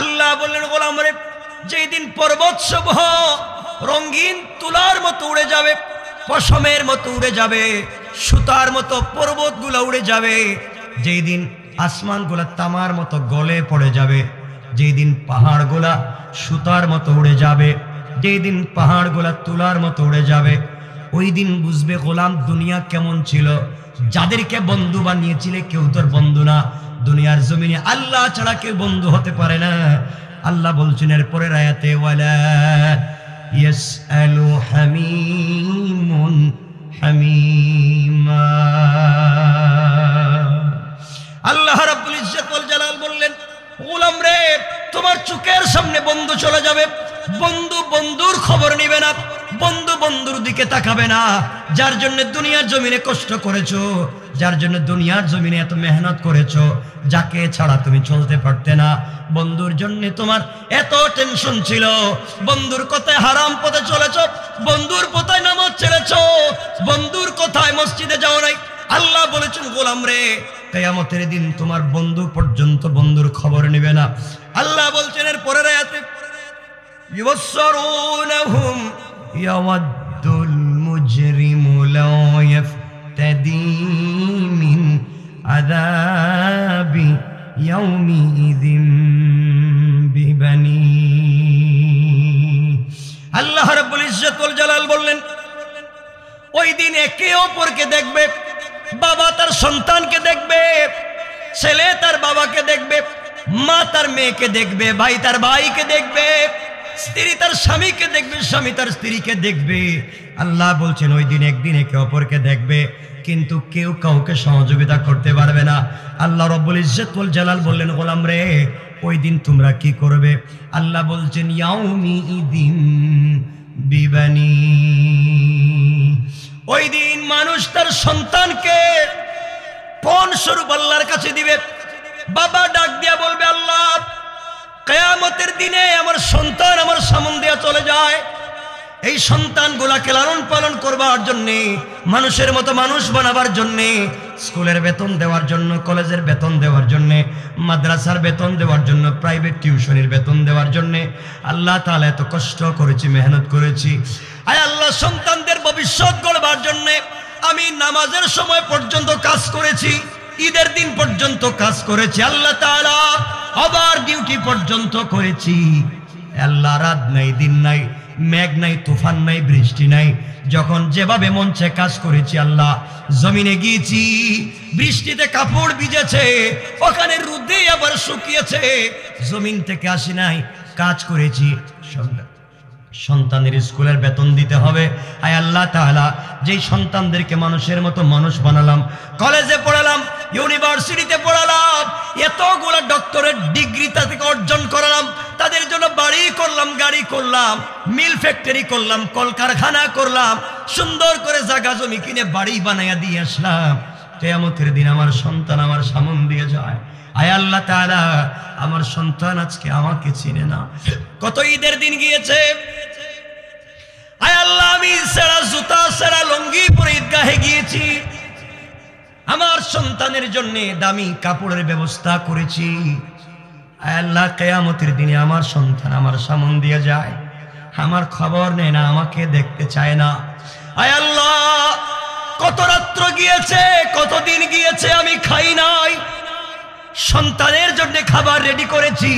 আল্লাহ বললেন গোলাম রে যেই দিন পর্বত সমূহ রঙিন তুলার মতো উড়ে যাবে, পশমের মতো উড়ে যাবে, সুতার মতো পর্বতগুলো উড়ে যাবে, যেই দিন আসমানগুলা তামার মতো গলে পড়ে যাবে, যেই দিন পাহাড়গুলা সুতার মতো উড়ে যাবে, যেই দিন পাহাড়গুলা তুলার মতো উড়ে যাবে, ওই দিন বুঝবে গোলাম দুনিয়া কেমন ছিল। যাদেরকে বন্ধু বানিয়েছিলে কেউ তোর বন্ধু না। দুনিয়ার জমিনে আল্লাহ ছাড়া কেউ বন্ধু হতে পারে না। আল্লাহ বলছেন এরপরের আয়াতে ওয়ালা ইয়াসআলু হামিমুন হামিমা। আল্লাহ রাব্বুল ইজ্জত ওয়াল জালাল বললেন গোলাম রে তোমার চোখের সামনে বন্ধু চলে যাবে, বন্ধু বন্ধুর খবর নিবে না, বন্ধু বন্ধুর দিকে তাকাবে না। যার জন্য দুনিয়ার জমিনে কষ্ট করেছো, যার জন্য দুনিয়ার জমিনে এত মেহনত করেছো, যাকে ছাড়া তুমি চলতে পারতে না, বন্ধুর জন্য তোমার এত টেনশন ছিল, বন্ধুর কথায় হারাম পথে চলেছো, বন্ধুর কথায় নামাজ ছেড়েছো, বন্ধুর কথায় মসজিদে যাও নাই। আল্লাহ বলেছেন গোলাম রে কিয়ামতের দিন তোমার বন্ধু পর্যন্ত বন্ধুর খবর নেবে না। আল্লাহ বলছেন এর পরের আয়াতে ইউবসসিরুনহুম ইয়াওয়াদ্দুল মুজরিমু লাউ ইফতাদি মিন আযাবি ইয়াউমিযিন বিবানি। আল্লাহ রাব্বুল ইজ্জত ওয়াল জালাল বললেন ওই দিন একে অপরকে দেখবে, বাবা তার সন্তানকে দেখবে, ছেলে তার বাবাকে দেখবে, মা তার মেয়েকে দেখবে, ভাই তার ভাইকে দেখবে, স্ত্রী তার স্বামীকে দেখবে, স্বামী তার স্ত্রীকে দেখবে। আল্লাহ বলছেন ওই দিন একদিন একে অপরকে দেখবে, কিন্তু কেউ কাউকে সহযোগিতা করতে পারবে না। আল্লাহ রাব্বুল ইজ্জত ওয়াল জালাল বললেন গোলাম রে ওই দিন তোমরা কি করবে? আল্লাহ বলছেন ইয়াউমি ইদিন বিবানি। ওই দিন মানুষ তার সন্তানকে পণ স্বরূপ আল্লাহর কাছে দিবে। বাবা ডাক দিয়া বলবে আল্লাহ কিয়ামতের দিনে আমার সন্তান আমার সামনে দিয়া চলে যায়, এই সন্তানগুলাকে লালন পালন করবার জন্যে, মানুষের মতো মানুষ বানাবার জন্যে, স্কুলের বেতন দেওয়ার জন্য, কলেজের বেতন দেওয়ার জন্যে, মাদ্রাসার বেতন দেওয়ার জন্য, প্রাইভেট টিউশনের বেতন দেওয়ার জন্যে আল্লাহ তাআলা এত কষ্ট করেছি, মেহনত করেছি। আয় আল্লাহ সন্তানদের ভবিষ্যৎ গড়বার জন্যে আমি নামাজের সময় পর্যন্ত কাজ করেছি, ঈদের দিন পর্যন্ত কাজ করেছি, আল্লাহ তাআলা আবার ডিউটি পর্যন্ত করেছি। আল্লাহ রাত নাই দিন নাই, মেঘ নাই, তুফান নাই, বৃষ্টি নাই, যখন যেভাবে মন চায় কাজ করেছি। আল্লাহ জমিনে গিয়েছি, বৃষ্টিতে কাপড় ভিজেছে, ওখানে রোদে আবার শুকিয়েছে, জমিন থেকে আসি নাই, কাজ করেছি। সন্তানের স্কুলের বেতন দিতে হবে। আয় আল্লাহ তাআলা যেই সন্তানদেরকে মানুষের মতো মানুষ বানালাম, কলেজে পড়ালাম, ইউনিভার্সিটিতে পড়ালাম, এতগুলো ডক্টরেট ডিগ্রি তাদেরকে অর্জন করালাম, তাদের জন্য বাড়ি করলাম, গাড়ি করলাম, মিল ফ্যাক্টরি করলাম, কলকারখানা করলাম, সুন্দর করে জায়গা জমি কিনে বাড়ি বানাইয়া দিয়ে আসলাম। কিয়ামতের দিন আমার সন্তান আমার সামনে দিয়ে যায়, আয় আল্লাহ তাআলা আমার সন্তান আজকে আমাকে চিনে না। কত ঈদের দিন গিয়েছে, আয় আল্লাহ আমি সেরা জুতা সেরা লুঙ্গি পরে ঈদগাহে গিয়েছি, আমার সন্তানের জন্য দামি কাপড়ের ব্যবস্থা করেছি। আয় আল্লাহ কিয়ামতের দিনে আমার সন্তান আমার সামনে দিয়ে যায়, আমার খবর নেয় না, আমাকে দেখতে চায় না। আয় আল্লাহ কত রাত্র গিয়েছে, কত দিন গিয়েছে আমি খাই নাই, সন্তানের জন্য খাবার রেডি করেছি,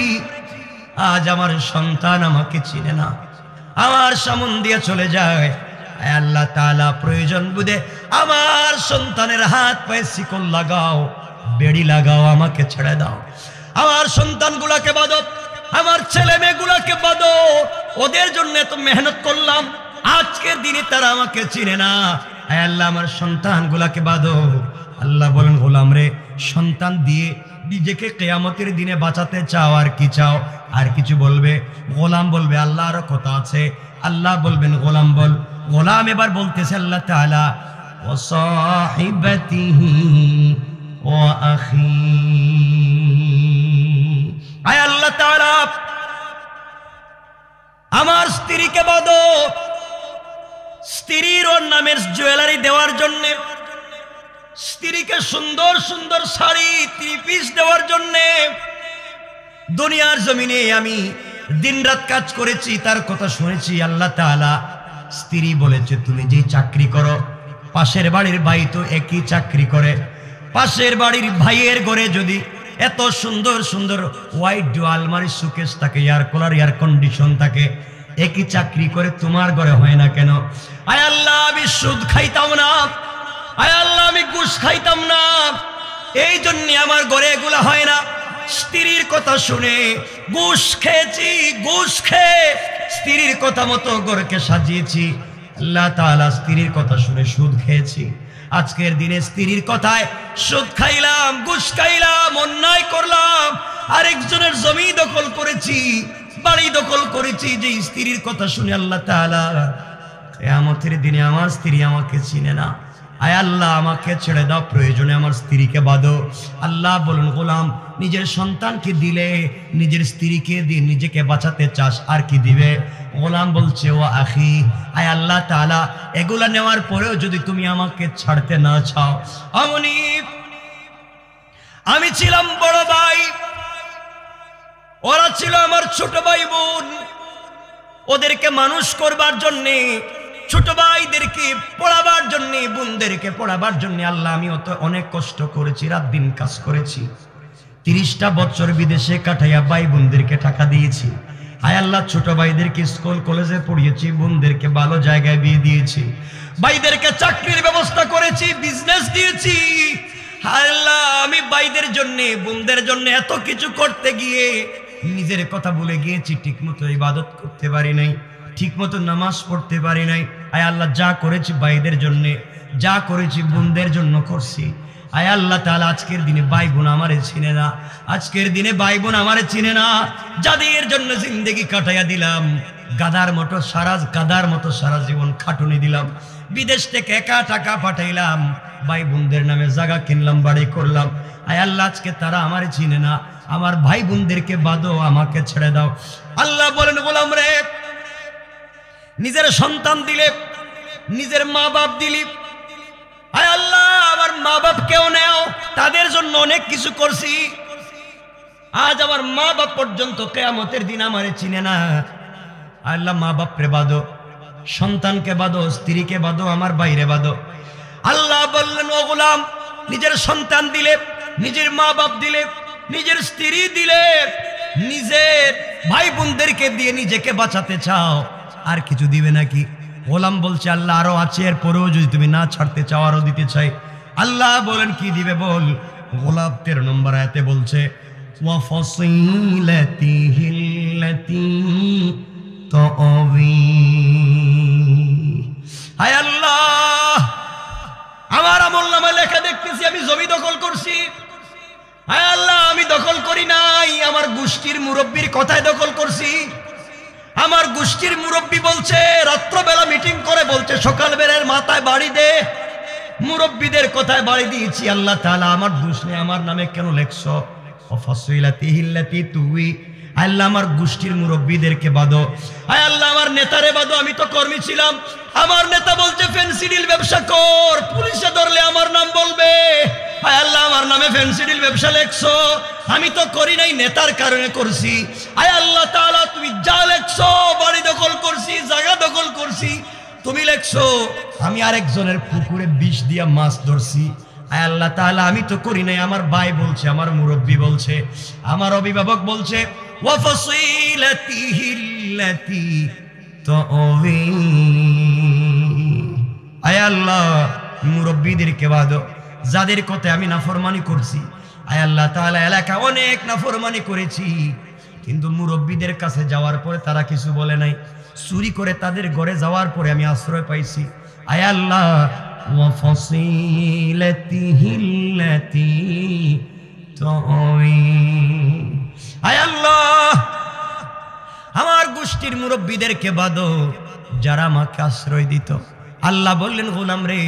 আজ আমার সন্তান আমাকে চিনে না, আমার সামনে দিয়ে চলে যায়। আয় আল্লাহ তাআলা প্রয়োজন বুঝে আমার সন্তানের হাত পায়ে শিকল লাগাও, বেড়ি লাগাও, আমাকে ছেড়ে দাও। আমার সন্তানগুলাকে বাঁধো, আমার ছেলে মেয়েগুলাকে বাঁধো, ওদের জন্য এত মেহনত করলাম, আজকের দিনে তারা আমাকে চিনে না। আয় আল্লাহ আমার সন্তানগুলাকে বাঁধো। আল্লাহ বলেন গোলাম রে সন্তান দিয়ে নিজেকে কিয়ামতের দিনে বাঁচাতে চাও, আর কি চাও? আর কিছু বলবে? গোলাম বলবে আল্লাহ আরো কথা আছে। আল্লাহ বলবেন গোলাম বল। গোলাম এবার বলতেছে আল্লাহ তাআলা ওয়া সাহিবাতিহি ওয়া আখি। আয় আল্লাহ তাআলা আমার স্ত্রীকে বাঁধো, স্ত্রীর ওর নামের জুয়েলারি দেওয়ার জন্য, স্ত্রীকে সুন্দর সুন্দর শাড়ি, থ্রি পিস দেওয়ার জন্য, দুনিয়ার জমিনে আমি দিনরাত কাজ করেছি, তার কথা শুনেছি। আল্লাহ তাআলা স্ত্রী বলেছে তুমি যে চাকরি করো, পাশের বাড়ির ভাই তো একই চাকরি করে, পাশের বাড়ির ভাইয়ের ঘরে যদি এত সুন্দর সুন্দর হোয়াইট ডো আলমারি সুকেস থাকে, এয়ার কুলার এয়ার কন্ডিশন থাকে, একই চাকরি করে তোমার ঘরে হয় না কেন? আয় আল্লাহ আমি সুদ খাইতাম না, আয় আল্লাহ আমি ঘুষ খাইতাম না, এই জন্য আমার ঘরে এগুলা হয় না। স্ত্রীর কথা শুনে ঘুষ খেয়েছি, ঘুষ খেয়ে স্ত্রীর কথা মতো ঘরকে সাজিয়েছি। আল্লাহ তাআলা স্ত্রীর কথা শুনে সুদ খেয়েছি। আজকের দিনে স্ত্রীর কথায় সুদ খাইলাম, ঘুষ খাইলাম, অন্যায় করলাম, আরেকজনের জমি দখল করেছি, বাড়ি দখল করেছি। যে স্ত্রীর কথা শুনে আল্লাহ তাআলা কিয়ামতের দিনে আমার স্ত্রী আমাকে চিনে না। আয় আল্লাহ আমাকে ছেড়ে দাও, প্রয়োজনে আমার স্ত্রীকে বাঁধো। আল্লাহ বলুন গোলাম নিজের সন্তানকে দিলে, নিজের স্ত্রীকে দিয়ে নিজেকে বাঁচাতে চাস, আর কি দিবে? গোলাম বলছে ও আখি, আয় আল্লাহ তাআলা এগুলা নেওয়ার পরেও যদি তুমি আমাকে ছাড়তে না চাও, আমি ছিলাম বড় ভাই, ওরা ছিল আমার ছোট ভাই বোন, ওদেরকে মানুষ করবার জন্যে, ছোট ভাইদেরকে পড়াবার জন্য, বোনদেরকে পড়াবার জন্য আল্লাহ আমি অনেক কষ্ট করেছি, রাত দিন কাজ করেছি। 30টা বছর বিদেশে কাটাইয়া ভাই বোনদেরকে টাকা দিয়েছি। আয় আল্লাহ ছোট ভাইদেরকে স্কুল কলেজে পড়িয়েছি, বোনদেরকে ভালো জায়গায় বিয়ে দিয়েছি, ভাইদেরকে চাকরির ব্যবস্থা করেছি, বিজনেস দিয়েছি। আল্লাহ আমি ভাইদের জন্য বোনদের জন্য এত কিছু করতে গিয়ে নিজের কথা ভুলে গিয়েছি, ঠিক মতো ইবাদত করতে পারি নাই, ঠিক মতো নামাজ পড়তে পারি নাই। আয় আল্লাহ যা করেছি ভাইদের জন্য, যা করেছি বোনদের জন্য করছি। আয় আল্লাহ তাআলা আজকের দিনে ভাই বোন আমারে চিনে না, আজকের দিনে ভাই বোন আমারে চিনে না, যাদের জন্য জিন্দেগি কাটাইয়া দিলাম, গাদার মতো সারা জীবন খাটুনি দিলাম, বিদেশ থেকে একা টাকা পাঠাইলাম, ভাই বোনদের নামে জায়গা কিনলাম, বাড়ি করলাম। আয় আল্লাহ আজকে তারা আমারে চিনে না, আমার ভাই বোনদেরকে বাঁধো, আমাকে ছেড়ে দাও। আল্লাহ বলেন গোলাম রে, নিজের সন্তান দিলে, নিজের মা বাপ দিলি, আয় আল্লাহ আমার মা বাপ কেউ নেও, তাদের জন্য অনেক কিছু করছি, আজ আমার মা বাপ পর্যন্ত কিয়ামতের দিন আমারে চিনে না। আল্লাহ মা বাপরে বাঁধো, সন্তানকে বাঁধো, স্ত্রীকে বাঁধো, আমার বাইরে বাঁধো। আল্লাহ বললেন ও গোলাম নিজের সন্তান দিলে, নিজের মা বাপ দিলে, নিজের স্ত্রী দিলে, নিজের ভাই বোনদেরকে দিয়ে নিজেকে বাঁচাতে চাও, আর কিছু দিবে নাকি? গোলাম বলছে আল্লাহ আরো আছে, এর পরেও যদি তুমি না ছাড়তে চাও আরো দিতে চাই। আল্লাহ বলেন কি দিবে বল? গোলাপ 13 নম্বর আয়াতে বলছে ওয়া ফাসিলাতিহিল্লাতী তুআবি। হায় আল্লাহ আমার আমলনামায় লেখা দেখতেছি আমি জমি দখল করছি। হায় আল্লাহ আমি দখল করি নাই, আমার গোষ্ঠীর মুরব্বীর কথায় দখল করছি। আমার গোষ্ঠীর মুরব্বী বলছে, রাত্রবেলা মিটিং করে বলছে সকালবেলার মাথায় বাড়ি দে, মুরব্বীদের কথায় বাড়ি দিয়েছি। আল্লাহ তাআলা আমার দোষ নেই, আমার নামে কেন লেখছো? ফাসিলাতিহিল্লাতী তুআবি। আল্লাহ আমার গোষ্ঠীর মুরব্বীদেরকে বাঁধো। আয় আল্লাহ আমার নেতারে বাঁধো, আমি তো কর্মী ছিলাম, আমার নেতা বলছে ফেন্সিডিল ব্যবসা কর, পুলিশে ধরলে আমার নাম বলবে। আয় আল্লাহ আমার নামে ফেন্সিডিল ব্যবসা লেখছো, আমি তো করি নাই, নেতার কারণে করছি। আয় আল্লাহ তাআলা তুমি যা লেখছো, বাড়ি দখল করছি, জায়গা দখল করছি, তুমি লেখছো আমি আরেকজনের পুকুরে বিষ দিয়া মাছ ধরছি। আয় আল্লাহ তাআলা আমি তো করি নাই, আমার ভাই বলছে, আমার মুরব্বী বলছে, আমার অভিভাবক বলছে ওয়া ফাসিলাতিহিল্লাতী তুআবি। আয় আল্লাহ মুরব্বীদেরকে বাঁধো, যাদের কথায় আমি নাফরমানি করছি। আয় আল্লাহ তাআলা এলাকা অনেক নাফরমানি করেছি, কিন্তু মুরব্বীদের কাছে যাওয়ার পরে তারা কিছু বলে নাই, চুরি করে তাদের ঘরে যাওয়ার পরে আমি আশ্রয় পাইছি। আয় আল্লাহ ওয়া ফাসিলাতিহিল্লাতী তুআবি। আয় আল্লাহ আমার গোষ্ঠীর মুরব্বীদেরকে বাঁধো, যারা আমাকে আশ্রয় দিত। আল্লাহ বললেন গোলাম রে,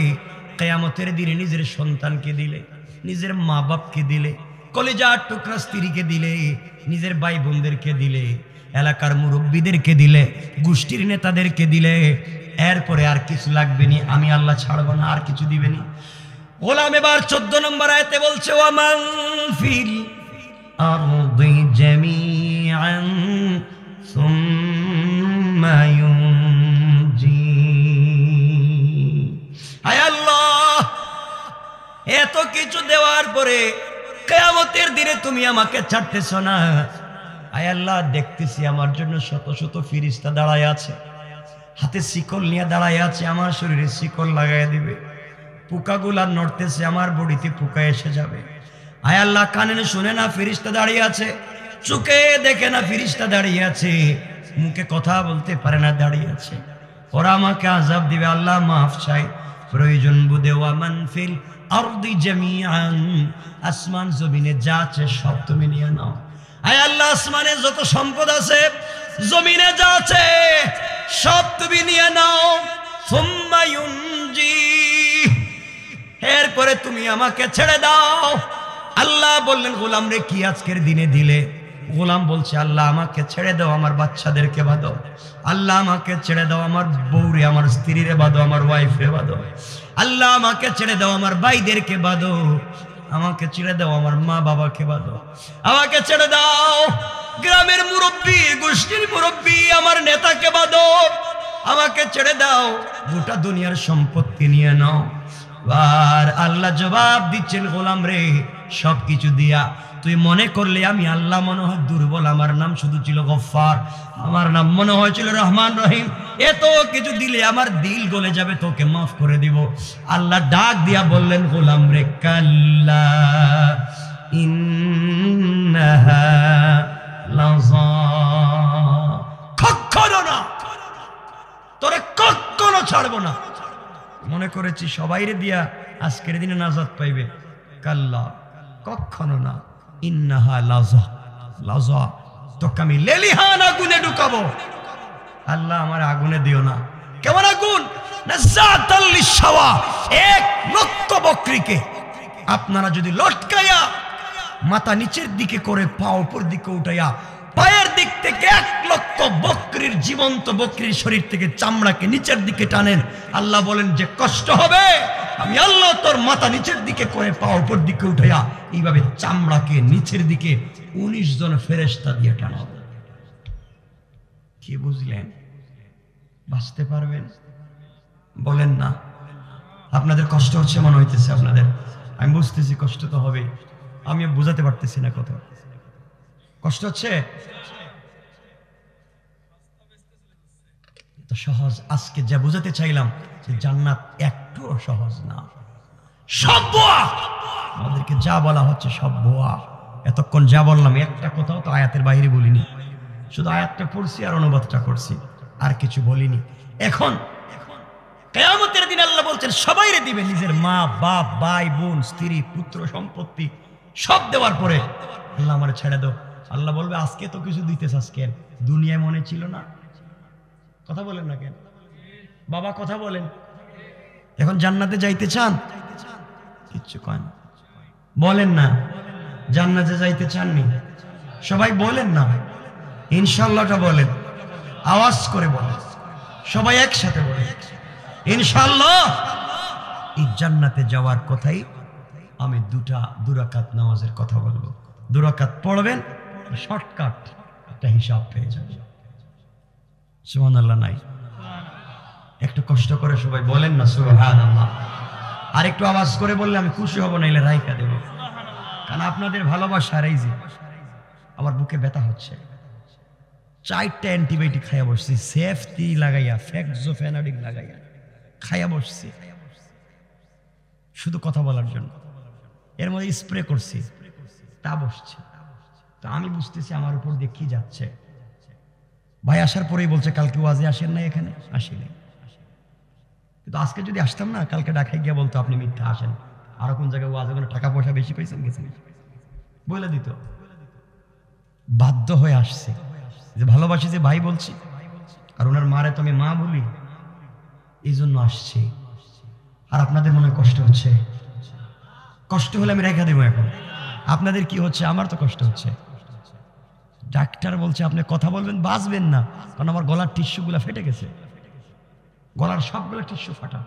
কিয়ামতের দিনে নিজের সন্তানকে দিলে, নিজের মা বাপকে দিলে, কলিজার টুকরা স্ত্রীকে দিলে, নিজের ভাই বোনদেরকে দিলে, এলাকার মুরব্বীদেরকে দিলে, গোষ্ঠীর নেতাদেরকে দিলে, এরপরে আর কিছু লাগবে নি, আমি আল্লাহ ছাড়বো না, আর কিছু দিবেনি। গোলাম এবার 14 নম্বর আয়াতে বলছে ওয়া মান ফিল আরদি জামিআ জামিআন সুম্মা ইউনজি। হায় আল্লাহ, এত কিছু দেওয়ার পরে কিয়ামতের দিনে তুমি আমাকে ছাড়তেছ না। আয় আল্লাহ, দেখতেছি আমার জন্য শত শত ফেরেশতা দাঁড়ায় আছে, হাতে শিকল নিয়ে দাঁড়ায় আছে, আমার শরীরে শিকল লাগাই দিবে। পোকাগুলা নড়তেছে, আমার বডিতে পোকা এসে যাবে। আয় আল্লাহ, কানে শুনে না ফেরেশতা দাঁড়িয়ে আছে, চোখে দেখে না ফেরেশতা দাঁড়িয়ে আছে, মুখে কথা বলতে পারে না দাঁড়িয়ে আছে। ওরা আমাকে আযাব দিবে। আল্লাহ মাফ চাই, প্রয়োজন বুঝে ওয়া মান ফিল আরদি জামিআন, আসমান জমিনে যা আছে সব তুমি নিয়ে নাও। আয় আল্লাহ, আসমানে যত সম্পদ আছে, জমিনে যা আছে সব তুমি নিয়ে নাও। সুম্মা ইউনজি, এরপরে তুমি আমাকে ছেড়ে দাও। আল্লাহ বললেন, গোলাম রে কি আজকের দিনে দিলে? গোলাম বলছে, আল্লাহ আমাকে ছেড়ে দাও, আমার বাচ্চাদেরকে বাঁধো। আল্লাহ আমাকে ছেড়ে দাও, আমার বউরে, আমার স্ত্রীরে বাঁধো, আমার ওয়াইফরে বাঁধো। আল্লাহ আমাকে ছেড়ে দাও, আমার ভাইদেরকে বাঁধো। আমাকে ছেড়ে দাও, আমার মা বাবাকে বাঁধো। আমাকে ছেড়ে দাও, গ্রামের মুরব্বী, গোষ্ঠীর মুরব্বী, আমার নেতাকে বাঁধো। আমাকে ছেড়ে দাও, গোটা দুনিয়ার সম্পত্তি নিয়ে নাও। আর আল্লাহ জবাব দিচ্ছেন, গোলাম রে সবকিছু দিয়া তুই মনে করলে আমি আল্লাহ মনে হয় দুর্বল, আমার নাম শুধু ছিল গফফার, আমার নাম মনে হয়েছিল রহমান রহিম, এত কিছু দিলে আমার দিল গলে যাবে, তোকে মাফ করে দিব। আল্লাহ ডাক দিয়া বললেন, গোলাম রে কাল্লা ইন্নাহা লাযা, কখনো না, তোরে কখনো ছাড়বো না। মনে করেছি সবাইরে দিয়া আজকের দিনে নাজাত পাইবে, কাল্লা কখনো না, ইন্নাহা লাযা, লাযা, তোকে আমি লেলিহান আগুনে ঢুকাবো। আল্লাহ আমার আগুনে দিও না। কেমন আগুন? নাযাতাল লিশাওয়া, 1,00,000 বকরিকে আপনারা যদি লটকাইয়া মাথা নিচের দিকে করে পা উপর দিকে উঠাইয়া পায়ের দিক থেকে 1,00,000 বকরির, জীবন্ত বকরির শরীর থেকে চামড়াকে নিচের দিকে টানেন, আল্লাহ বলেন যে কষ্ট হবে, আমি আল্লাহ তোর মাথা নিচের দিকে করে পা উপর দিকে উঠাইয়া এইভাবে চামড়াকে নিচের দিকে 19 জন ফেরেশতা দিয়ে টানাবো। কি বুঝলেন? বাঁচতে পারবেন? বলেন না। আপনাদের কষ্ট হচ্ছে মনে হইতেছে আপনাদের, আমি বুঝতেছি কষ্ট তো হবে, আমি বুঝাতে পারতেছি না কথা। কষ্ট হচ্ছে তো সহজ। আজকে যা বুঝাতে চাইলাম যে জান্নাত একটু সহজ না, সব বোয়া। আমাদেরকে যা বলা হচ্ছে সব বোয়া। এতক্ষণ যা বললাম একটা কোথাও তো আয়াতের বাইরে বলিনি, শুধু আয়াতটা পড়ছি আর অনুবাদটা করছি, আর কিছু বলিনি। এখন কিয়ামতের দিন আল্লাহ বলছেন সবাইরে দিবে, নিজের মা বাপ, ভাই বোন, স্ত্রী, পুত্র, সম্পত্তি সব দেওয়ার পরে আল্লাহ আমার ছেড়ে দাও। আল্লাহ বলবে, আজকে তো কিছু দিতেছ, কেন দুনিয়ায় মনে ছিল না? কথা বলেন না কেন বাবা, কথা বলেন। এখন জান্নাতে যাইতে চান? কিচ্ছু কয় না, বলেন না। জান্নাতে যাইতে চাননি? সবাই বলেন না, ইনশাআল্লাহটা বলেন, আওয়াজ করে বলেন, সবাই একসাথে বলেন ইনশাআল্লাহ। এই জান্নাতে যাওয়ার কথাই আমি 2 রাকাত নামাজের কথা বলবো। 2 রাকাত পড়বেন, শর্টকাট একটা হিসাব পেয়ে যাবে। সুবহানাল্লাহ নাই? একটু কষ্ট করে সবাই বলেন না সুবহানাল্লাহ। আর একটু আওয়াজ করে বললে আমি খুশি হব, নাইলে রাইখা দেব। কারণ আপনাদের ভালোবাসা আর এই যে আমার বুকে ব্যথা হচ্ছে। 4টা অ্যান্টিবায়োটিক খাইয়া বসছি, সেফটি লাগাইয়া, ফেক্সোফেনাডিক লাগাইয়া খাইয়া বসছি, শুধু কথা বলার জন্য। এর মধ্যে স্প্রে করছি, তা বসছে। তো আমি বুঝতেছি আমার উপর দিয়ে কি যাচ্ছে। ভাই আসার পরেই বলছে, কালকে ওয়াজে আসেন না? এখানে আসিনি, কিন্তু আজকে যদি আসতাম না, কালকে ঢাকায় গিয়ে বলতো আপনি মিথ্যা আসেন, আর কোন জায়গায় ওয়াজে কোনো টাকা পয়সা বেশি পাইছেন গেছেন বলে দিত। বাধ্য হয়ে আসছে, যে ভালোবাসি, যে ভাই বলছি, আর ওনার মারে তো আমি মা বলি, এই জন্য আসছে। আর আপনাদের মনে কষ্ট হচ্ছে, কষ্ট হলে আমি রেখা দেবো। এখন আপনাদের কি হচ্ছে? আমার তো কষ্ট হচ্ছে। ডাক্তার বলছে আপনি কথা বলবেন, বাঁচবেন না, কারণ আমার গলার টিস্যুগুলো ফেটে গেছে, গলার সবগুলো টিস্যু ফাটা।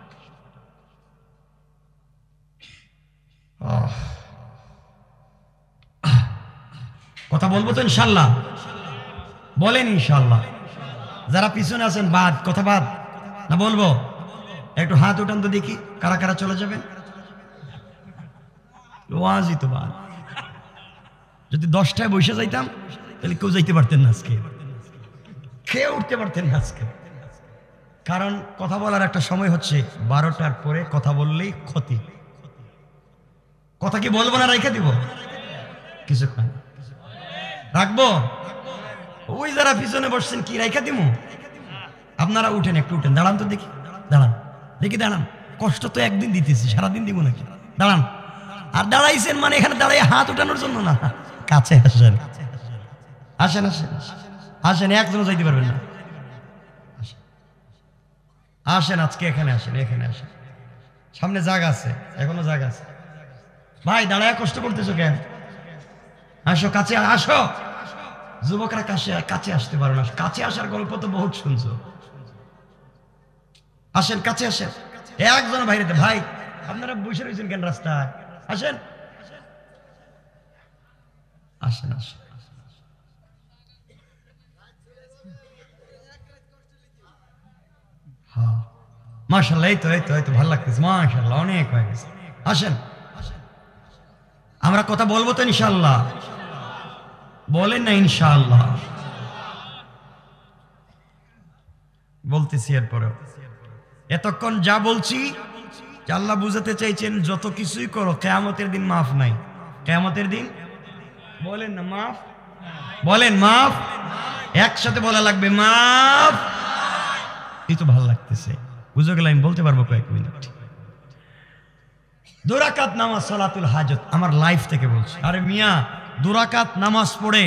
কথা বলবো তো ইনশাল্লাহ। বলেন ইনশাআল্লাহ। যারা পিছনে আছেন বাদ, কথা বাদ না বলবো? একটু হাত উঠান তো দেখি, কারা কারা চলে যাবেন। ওয়াজই তো বাদ। যদি 10টায় বসে যাইতাম তাহলে কেউ যাইতে পারতেন না আজকে, খেয়ে উঠতে পারতেন না আজকে। কারণ কথা বলার একটা সময় হচ্ছে 12টার পরে কথা বললেই ক্ষতি। কথা কি বলবো না রাইখা দিব? কিছুক্ষণ রাখবো। ওই যারা পিছনে বসছেন কি রাইখা দিব? আপনারা উঠেন, একটু উঠেন, দাঁড়ান তো দেখি, দাঁড়ান দেখি, দাঁড়ান। কষ্ট তো একদিন দিতেছি, সারাদিন দিব নাকি? দাঁড়ান। আর দাঁড়াইছেন মানে এখানে দাঁড়াই হাত উঠানোর জন্য না, কাছে আসেন, আসেন আসেন আসেন, একজনও যাইতে পারবেন না। আসেন আজকে এখানে আসেন, এখানে আসেন, সামনে জায়গা আছে, এখনো জায়গা আছে। ভাই দাঁড়ায় কষ্ট করতেছো কেন? আসো কাছে, আসো। যুবকরা কাছে আসতে পারো না, কাছে আসার গল্প তো বহুত শুনছো। আসেন কাছে আসেন, একজন বাইরেতে। ভাই আপনারা বসে রয়েছেন কেন রাস্তায়? আসেন আসেন আসেন। হ্যাঁ মাশাআল্লাহ, এই তো এই তো এই তো ভালো লাগতেছে, মাশাআল্লাহ অনেক হয়ে গেছে। আসেন, আমরা কথা বলবো তো ইনশাআল্লাহ? বলেন না ইনশাআল্লাহ? বলতেছি এরপরেও এতক্ষণ যা বলছি আল্লাহ বুঝাতে চাইছেন, যত কিছুই করো কিয়ামতের দিন মাফ নাই। কিয়ামতের দিন বলেন না মাফ, বলেন মাফ, একসাথে বলা লাগবে মাফ। এই তো ভালো লাগতেছে, বুঝে গেলে আমি বলতে পারবো কয়েক মিনিট। 2 রাকাত নামাজ সালাতুল হাজত, আমার লাইফ থেকে বলছি। আরে মিয়া 2 রাকাত নামাজ পড়ে,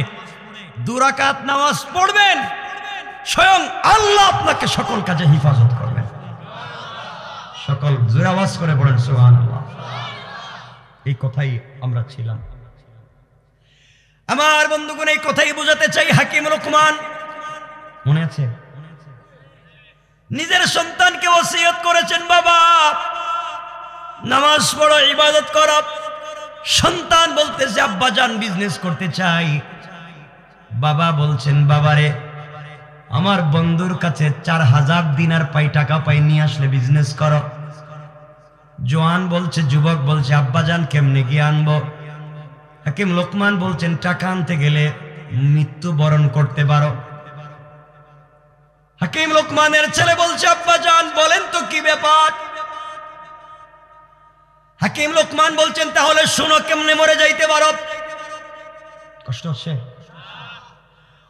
2 রাকাত নামাজ পড়বেন, স্বয়ং আল্লাহ আপনাকে সকল কাজে হিফাজত করবেন। সকল জোরে আওয়াজ করে পড়েন সুবহানাল্লাহ। এই কথাই আমরা ছিলাম। আমার বন্ধুগণ, এই কথাই বোঝাতে চাই। হাকিম লোকমান মনে আছে, নিজের সন্তানকে ওসিয়ত করেছেন, বাবা নামাজ পড়ো, ইবাদত করো। সন্তান বলতেছে আব্বা জান বিজনেস করতে চাই। বাবা বলছেন, বাবারে আমার বন্ধুর কাছে 4000 দিনার পাই, টাকা পাই, নিয়ে আসলে বিজনেস করো। জওয়ান বলছে, যুবক বলছে আব্বা জান কেমনে গিয়ে আনবো? হাকিম লোকমান বলছেন, টাকা আনতে গেলে মৃত্যু বরণ করতে পারো। হাকিম লোকমানের ছেলে বলছে, আব্বা জান বলেন তো কি ব্যাপার? হাকিম লোকমান বলছেন, তাহলে শুনো কেমনে মরে যাইতে পারো। কষ্ট হচ্ছে?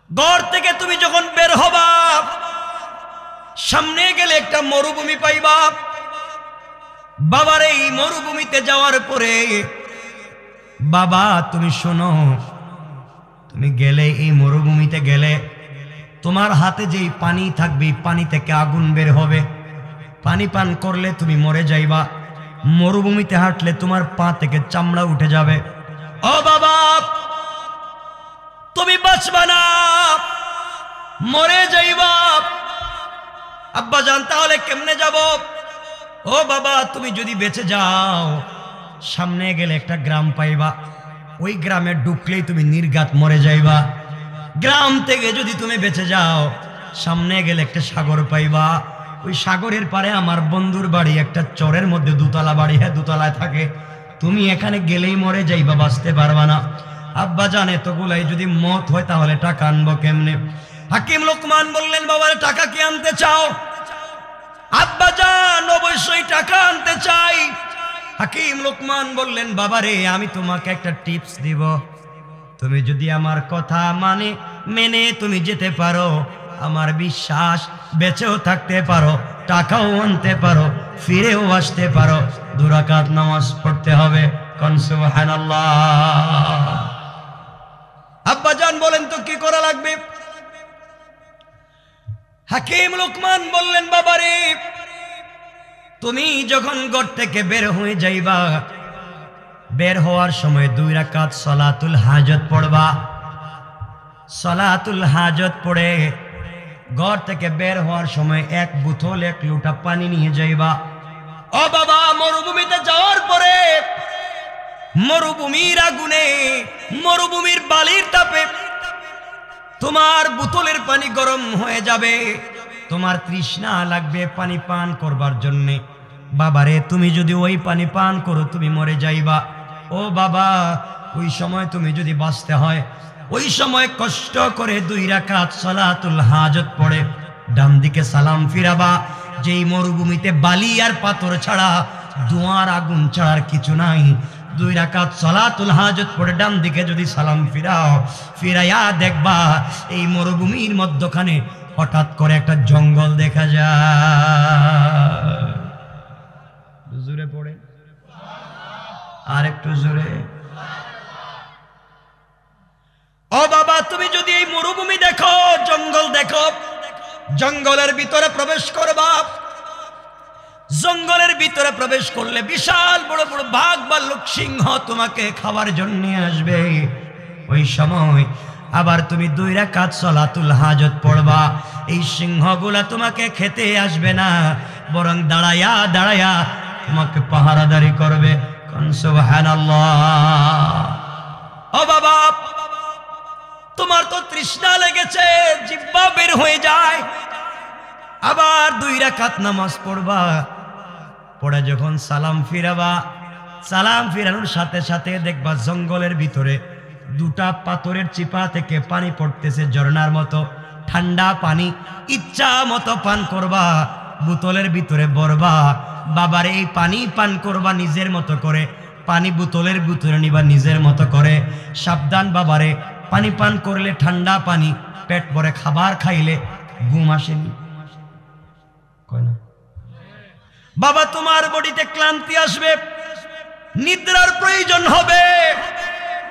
ঘর থেকে তুমি যখন বের হবা, সামনে গেলে একটা মরুভূমি পাইবা। বাবার এই মরুভূমিতে যাওয়ার পরে, বাবা তুমি শোনো, তুমি গেলে এই মরুভূমিতে গেলে তোমার হাতে যেই পানি থাকবে, পানি থেকে আগুন বের হবে। পানি পান করলে তুমি মরে যাইবা। মরুভূমিতে হাঁটলে তোমার পা থেকে চামড়া উঠে যাবে। ও বাবা তুমি বাঁচবা না, মরে যাইবা। আব্বা জান তাহলে কেমনে যাব? ও বাবা তুমি যদি বেঁচে যাও, সামনে গেলে একটা গ্রাম পাইবা। ওই গ্রামে ঢুকলেই তুমি নির্ঘাত মরে যাইবা। গ্রাম থেকে যদি তুমি বেঁচে যাও, সামনে গেলে একটা সাগর পাইবা। ওই সাগরের পারে আমার বন্ধুর বাড়ি, একটা চরের মধ্যে 2 তলা বাড়ি, হ্যাঁ 2 তলায় থাকে। তুমি এখানে গেলেই মরে যাইবা, বাঁচতে পারবা না। আব্বা জান এতগুলাই যদি মত হয় তাহলে টাকা আনবো কেমনে? হাকিম লোকমান বললেন, বাবার টাকা কি আনতে চাও? আব্বা জান অবশ্যই টাকা আনতে চাই। হাকিম লোকমান বললেন, বাবারে আমি তোমাকে একটা টিপস দিব। তুমি যদি আমার কথা মেনে তুমি যেতে পারো, আমার বিশ্বাস বেঁচেও থাকতে পারো, টাকাও আনতে পারো, ফিরেও আসতে পারো। 2 রাকাত নামাজ পড়তে হবে। কোন সুবহানাল্লাহ। আব্বা জান বলেন, তো কি করা লাগবে? হাকিম লোকমান বললেন, বাবারে তুমি যখন ঘর থেকে বের হয়ে যাইবা, বের হওয়ার সময় 2 রাকাত সালাতুল হাজত পড়বা। সালাতুল হাজত পড়ে ঘর থেকে বের হওয়ার সময় 1 বোতল 1 লোটা পানি নিয়ে যাইবা। ও বাবা মরুভূমিতে যাওয়ার পরে মরুভূমির আগুনে, মরুভূমির বালির তাপে তোমার বোতলের পানি গরম হয়ে যাবে, তোমার তৃষ্ণা লাগবে পানি পান করবার জন্যে। বাবারে তুমি যদি ওই পানি পান করো তুমি মরে যাইবা। ও বাবা, ওই সময় তুমি যদি বাঁচতে হয়, ওই সময় কষ্ট করে 2 রাকাত সালাতুল হাজত পড়ে ডান দিকে সালাম ফিরাবা। যেই মরুভূমিতে বালি আর পাথর ছাড়া, ধোঁয়ার আগুন ছাড়ার কিছু নাই, 2 রাকাত সালাতুল হাজত পড়ে ডান দিকে যদি সালাম ফিরাও, ফিরাইয়া দেখবা এই মরুভূমির মধ্যখানে হঠাৎ করে একটা জঙ্গল দেখা যায়। জোরে পড়ে, আর একটু জোরে। ও বাবা, তুমি যদি এই মরুভূমি দেখো, জঙ্গল দেখো, জঙ্গলের ভিতরে প্রবেশ করবা। জঙ্গলের ভিতরে প্রবেশ করলে বিশাল বড় বড় বাঘ ভাল্লুক সিংহ তোমাকে খাওয়ার জন্য আসবে। ওই সময় আবার তুমি 2 রাকাত সালাতুল হাজত পড়বা। এই সিংহগুলা তোমাকে খেতে আসবে না, বরং দাঁড়ায়া দাঁড়ায়া তোমাকে পাহারাদারি করবে। সুবহানাল্লাহ। ও বাবা, তোমার তো তৃষ্ণা লেগেছে, জিহ্বা বের হয়ে যায়। আবার 2 রাকাত নামাজ পড়বা, পড়ে যখন সালাম ফিরাবা, সালাম ফিরানোর সাথে সাথে দেখবা জঙ্গলের ভিতরে 2টা পাথরের চিপা থেকে পানি পড়তেছে ঝর্ণার মতো, ঠান্ডা পানি। ইচ্ছা মতো পান করবা, বোতলের ভিতরে ভরবা। বাবার এই পানি পান করবা নিজের মতো করে, পানি বোতলের ভিতরে নিবা নিজের মতো করে। সাবধান বাবারে, পানি পান করলে ঠান্ডা পানি, পেট ভরে খাবার খাইলে ঘুম আসেনি, কয় না বাবা? তোমার বডিতে ক্লান্তি আসবে, নিদ্রার প্রয়োজন হবে।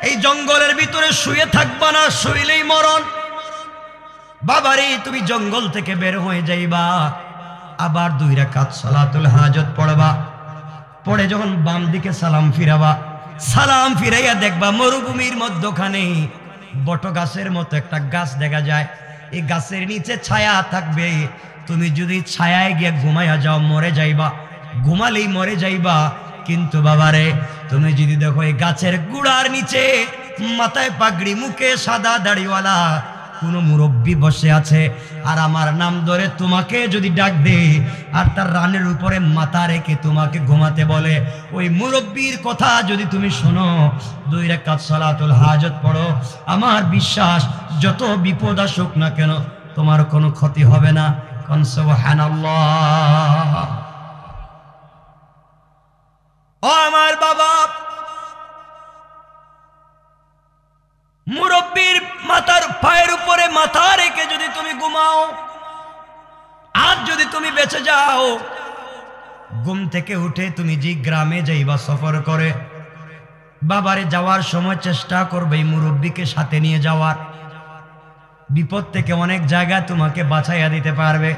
এই জঙ্গলের ভিতরে শুয়ে থাকবা না, শুইলেই মরণ। বাবারে, তুমি জঙ্গল থেকে বের হয়ে যাইবা, আবার 2 রাকাত সালাতুল হাজত পড়বা। পড়ে যখন বাম দিকে সালাম ফিরাবা, সালাম ফিরাইয়া দেখবা মরুভূমির মধ্যখানে বট গাছের মতো একটা গাছ দেখা যায়। এই গাছের নিচে ছায়া থাকবে। তুমি যদি ছায়ায় গিয়ে ঘুমাইয়া যাও মরে যাইবা, ঘুমালেই মরে যাইবা। কিন্তু বাবারে, তুমি যদি দেখো এই গাছের গুড়ার নিচে মাথায় পাগড়ি, মুখে সাদা দাড়িওয়ালা কোন মুরব্বী বসে আছে, আর আমার নাম ধরে তোমাকে যদি ডাক দে, আর তার রানের উপরে মাথা রেখে তোমাকে ঘুমাতে বলে, ওই মুরব্বীর কথা যদি তুমি শোনো, 2 রাকাত সালাতুল হাজত পড়ো, আমার বিশ্বাস যত বিপদ আসুক না কেন তোমার কোনো ক্ষতি হবে না। সুবহানাল্লাহ। ও আমার বাবা, মুরব্বীর মাথার পায়ের উপরে মাথা রেখে যদি তুমি ঘুমাও, আর যদি তুমি বেঁচে যাও, ঘুম থেকে উঠে তুমি যে গ্রামে যাইবা সফর করে, বাবারে যাওয়ার সময় চেষ্টা করবে এই মুরব্বীকে সাথে নিয়ে যাওয়ার। বিপদ থেকে অনেক জায়গায় তোমাকে বাঁচাইয়া দিতে পারবে।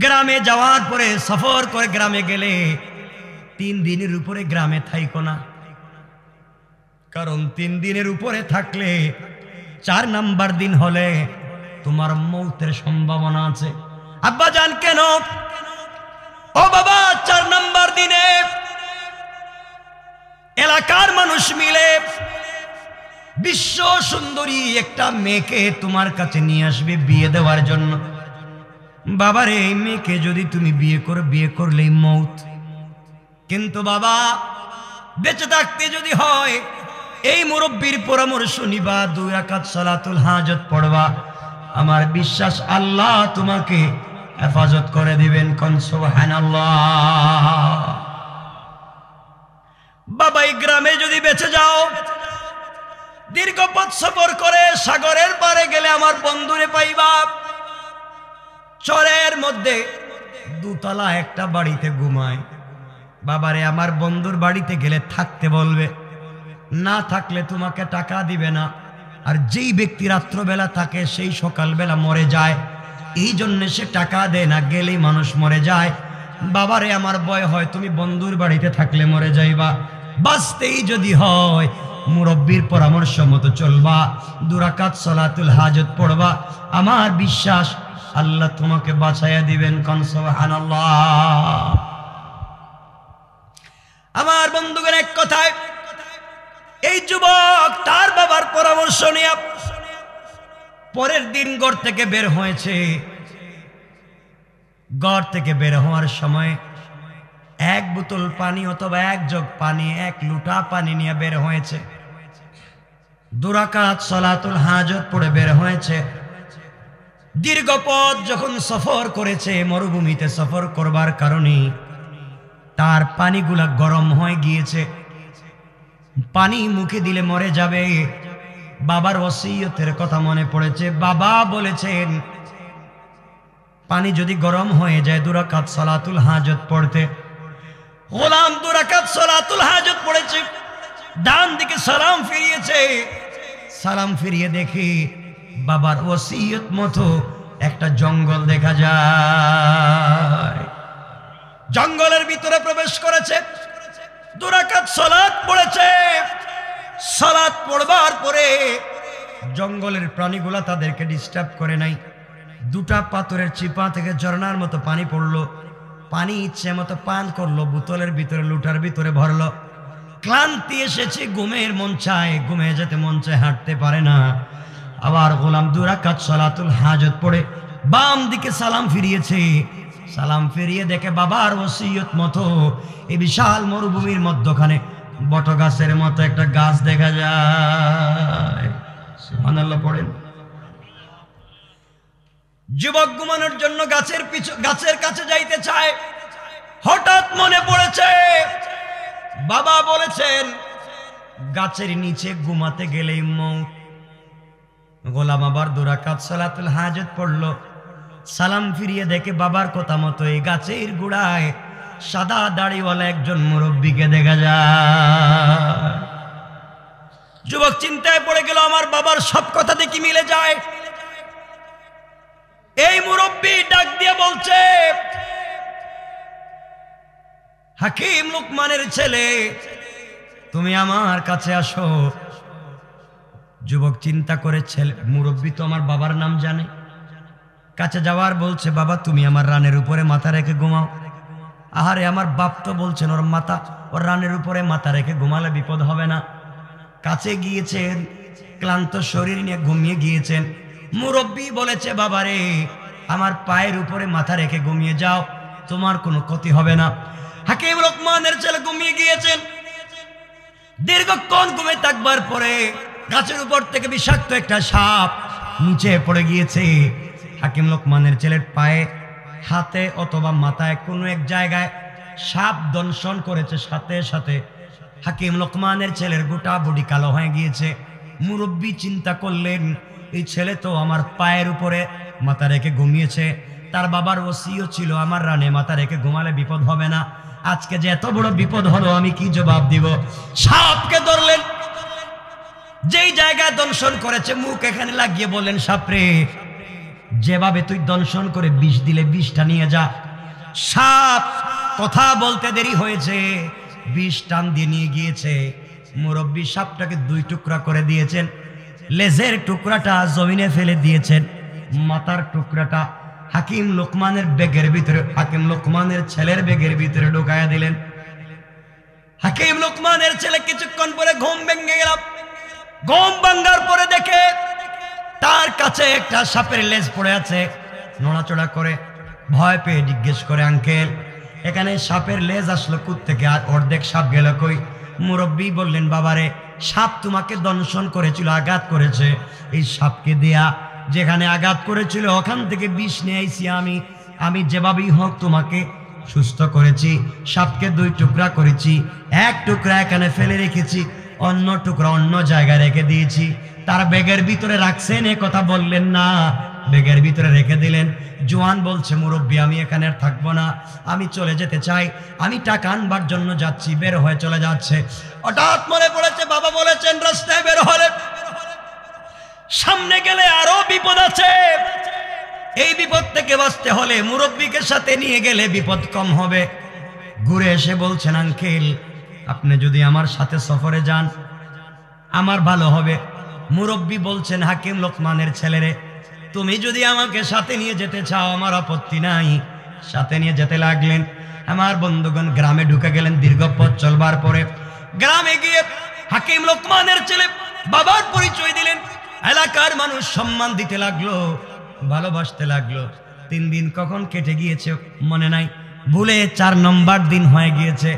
গ্রামে যাওয়ার পরে সফর করে গ্রামে গেলে 3 দিনের উপরে গ্রামে থাইকো না, কারণ 3 দিনের উপরে থাকলে 4 নাম্বার দিন হলে তোমার মৌতের সম্ভাবনা আছে। আব্বা জান কেন? ও বাবা, 4 নাম্বার দিনে এলাকার মানুষ মিলে বিশ্ব সুন্দরী একটা মেয়েকে তোমার কাছে নিয়ে আসবে বিয়ে দেওয়ার জন্য। বাবারে, এই মেয়েকে যদি তুমি বিয়ে করলেই মৌত। কিন্তু বাবা, বেঁচে থাকতে যদি হয় এই মুরব্বীর পরামর্শ নিবা, 2 রাকাত সালাতুল হাজত পড়বা, আমার বিশ্বাস আল্লাহ তোমাকে হেফাজত করে দিবেন। সুবহানাল্লাহ। বাবা, এই গ্রামে যদি বেঁচে যাও, দীর্ঘ পথ সফর করে সাগরের পারে গেলে আমার বন্ধুরে পাইবা। চরের মধ্যে 2 তলা একটা বাড়িতে ঘুমায়। বাবারে, আমার বন্ধুর বাড়িতে গেলে থাকতে বলবে, না থাকলে তোমাকে টাকা দিবে না। আর যেই ব্যক্তি রাত্রবেলা থাকে সেই সকালবেলা মরে যায়, এই জন্য সে টাকা দেয় না, গেলেই মানুষ মরে যায়। বাবারে, আমার ভয় হয় তুমি বন্ধুর বাড়িতে থাকলে মরে যাইবা। বাঁচতেই যদি হয় মুরব্বীর পরামর্শ মতো চলবা, 2 রাকাত সালাতুল হাজত পড়বা, আমার বিশ্বাস আল্লাহ তোমাকে বাঁচাইয়া দিবেন। সুবহানাল্লাহ। আমার বন্ধুগণ, এক কথায় এই যুবক তার বাবার পরামর্শ নিয়ে পরের দিন ঘর থেকে বের হয়েছে। ঘর থেকে বের হওয়ার সময় এক বোতল পানি অথবা এক জগ পানি, এক লুটা পানি নিয়ে বের হয়েছে। 2 রাকাত সালাতুল হাজত পড়ে বের হয়েছে। দীর্ঘ পথ যখন সফর করেছে, মরুভূমিতে সফর করবার কারণে তার পানিগুলা গরম হয়ে গিয়েছে। পানি মুখে দিলে মরে যাবে। বাবার ওসিয়তের কথা মনে পড়েছে। বাবা বলেছেন পানি যদি গরম হয়ে যায় 2 রাকাত সালাতুল হাজত পড়তে। গোলাম 2 রাকাত সালাতুল হাজত পড়েছে, ডান দিকে সালাম ফিরিয়েছে। সালাম ফিরিয়ে দেখি বাবার ওসিয়ত মতো একটা জঙ্গল দেখা যায়। জঙ্গলের ভিতরে প্রবেশ করেছে, 2 রাকাত সালাত পড়েছে। সালাত পড়বার পরে জঙ্গলের প্রাণীগুলা তাদেরকে ডিস্টার্ব করে নাই। 2টা পাথরের চিপা থেকে ঝর্ণার মতো পানি পড়লো। পানি ইচ্ছে মতো পান করলো, বোতলের ভিতরে লুটার ভিতরে ভরলো। ক্লান্তি এসেছে, ঘুমের মন চায়, ঘুমে যেতে মন চায়, হাঁটতে পারে না। আবার গোলাম 2 রাকাত সালাতুল হাজত পড়ে বাম দিকে সালাম ফিরিয়েছে। সালাম ফিরিয়ে দেখে বাবার ওসিয়ত মতো এই বিশাল মরুভূমির মধ্যখানে বট গাছের মতো একটা গাছ দেখা যায়। সুবহানাল্লাহ পড়েন। যুবক ঘুমানোর জন্য গাছের কাছে যাইতে চায়। হঠাৎ মনে পড়েছে বাবা বলেছেন গাছের নিচে ঘুমাতে গেলেই মউত। গোলাম আবার 2 রাকাত সালাতুল হাজত পড়লো। সালাম ফিরিয়ে দেখে বাবার কথা মতো এই গাছের গোড়ায় সাদা দাড়িওয়ালা একজন মুরব্বীকে দেখা যায়। যুবক চিন্তায় পড়ে গেল, আমার বাবার সব কথা দেখি মিলে যায়। এই মুরব্বী ডাক দিয়ে বলছে, হাকিম লুকমানের ছেলে, তুমি আমার কাছে আসো। যুবক চিন্তা করে, ছেলে মুরব্বী তো আমার বাবার নাম জানে। কাছে যাওয়ার বলছে, বাবা তুমি আমার রানের উপরে মাথা রেখে ঘুমাও। আহারে, আমার বাপ তো বলছেন ওর রানের উপরে মাথা রেখে ঘুমালে বিপদ হবে না। কাছে গিয়েছেন, ক্লান্ত শরীর নিয়ে ঘুমিয়ে গিয়েছেন। মুরব্বী বলেছে, বাবারে আমার পায়ের উপরে মাথা রেখে ঘুমিয়ে যাও, তোমার কোনো ক্ষতি হবে না। হাকিম লুকমানের ছেলে ঘুমিয়ে গিয়েছেন। দীর্ঘক্ষণ ঘুমে থাকবার পরে গাছের উপর থেকে বিষাক্ত একটা সাপ নিচে পড়ে গিয়েছে। হাকিম লুকমানের ছেলের পায়ে, হাতে অথবা মাথায় কোনো এক জায়গায় সাপ দংশন করেছে। সাথে সাথে হাকিম লুকমানের ছেলের গোটা বডি কালো হয়ে গিয়েছে। মুরব্বী চিন্তা করলেন, এই ছেলে তো আমার পায়ের উপরে মাথা রেখে ঘুমিয়েছে। তার বাবার ওসিয়ত ছিল আমার রানে মাথা রেখে ঘুমালে বিপদ হবে না। আজকে যে এত বড় বিপদ হলো, আমি কি জবাব দিব? সাপকে ধরলেন, যেই জায়গায় দংশন করেছে মুখ এখানে লাগিয়ে বললেন, সাপরে যেভাবে তুই দংশন করে বিষ দিলে বিষটা নিয়ে যা। সাপ কথা বলতে দেরি হয়েছে, বিষ টান দিয়ে নিয়ে গিয়েছে। মুরব্বী সাপটাকে 2 টুকরা করে দিয়েছেন। লেজের টুকরাটা জমিনে ফেলে দিয়েছেন, মাথার টুকরাটা হাকিম লুকমানের ব্যাগের ভিতরে, হাকিম লুকমানের ছেলের ব্যাগের ভিতরে ঢুকায়া দিলেন। হাকিম লুকমানের ছেলে কিছুক্ষণ পরে ঘুম ভেঙে গেল। ঘুম ভাঙার পরে দেখে তার কাছে একটা সাপের লেজ পড়ে আছে। নড়াচড়া করে ভয় পেয়ে জিজ্ঞেস করে, আঙ্কেল এখানে সাপের লেজ আসলো কোত্থেকে, আর অর্ধেক সাপ গেল কই? মুরব্বী বললেন, বাবারে সাপ তোমাকে দংশন করেছিল, আঘাত করেছে। এই সাপকে দেয়া যেখানে আঘাত করেছিল ওখান থেকে বিষ নিয়ে আইছি আমি যেভাবেই হোক তোমাকে সুস্থ করেছি। সাপকে 2 টুকরা করেছি, এক টুকরা এখানে ফেলে রেখেছি, অন্য টুকরা অন্য জায়গায় রেখে দিয়েছি। তার ব্যাগের ভিতরে রাখছেন, এ কথা বললেন না, ব্যাগের ভিতরে রেখে দিলেন। জোয়ান বলছে, মুরব্বী আমি এখানে আর থাকবো না, আমি চলে যেতে চাই, আমি টাকা আনবার জন্য যাচ্ছি। বের হয়ে চলে যাচ্ছে। হঠাৎ মনে পড়েছে বাবা বলেছেন রাস্তায় বের হলে সামনে গেলে আরো বিপদ আছে। এই বিপদ থেকে বাঁচতে হলে মুরব্বীকে সাথে নিয়ে গেলে বিপদ কম হবে। ঘুরে এসে বলছেন, আঙ্কেল আপনি যদি আমার সাথে সফরে যান আমার ভালো হবে। মুরব্বী বলছেন, হাকিম লুকমানের ছেলেরে তুমি যদি আমাকে সাথে নিয়ে যেতে চাও আমার আপত্তি নাই। সাথে নিয়ে যেতে লাগলেন। আমার বন্ধুগণ গ্রামে ঢুকে গেলেন। দীর্ঘ পথ চলবার পরে গ্রামে গিয়ে হাকিম লুকমানের ছেলে বাবার পরিচয় দিলেন। এলাকার মানুষ সম্মান দিতে লাগলো, ভালোবাসতে লাগলো। 3 দিন কখন কেটে গিয়েছে মনে নাই, ভুলে 4 নম্বর দিন হয়ে গিয়েছে।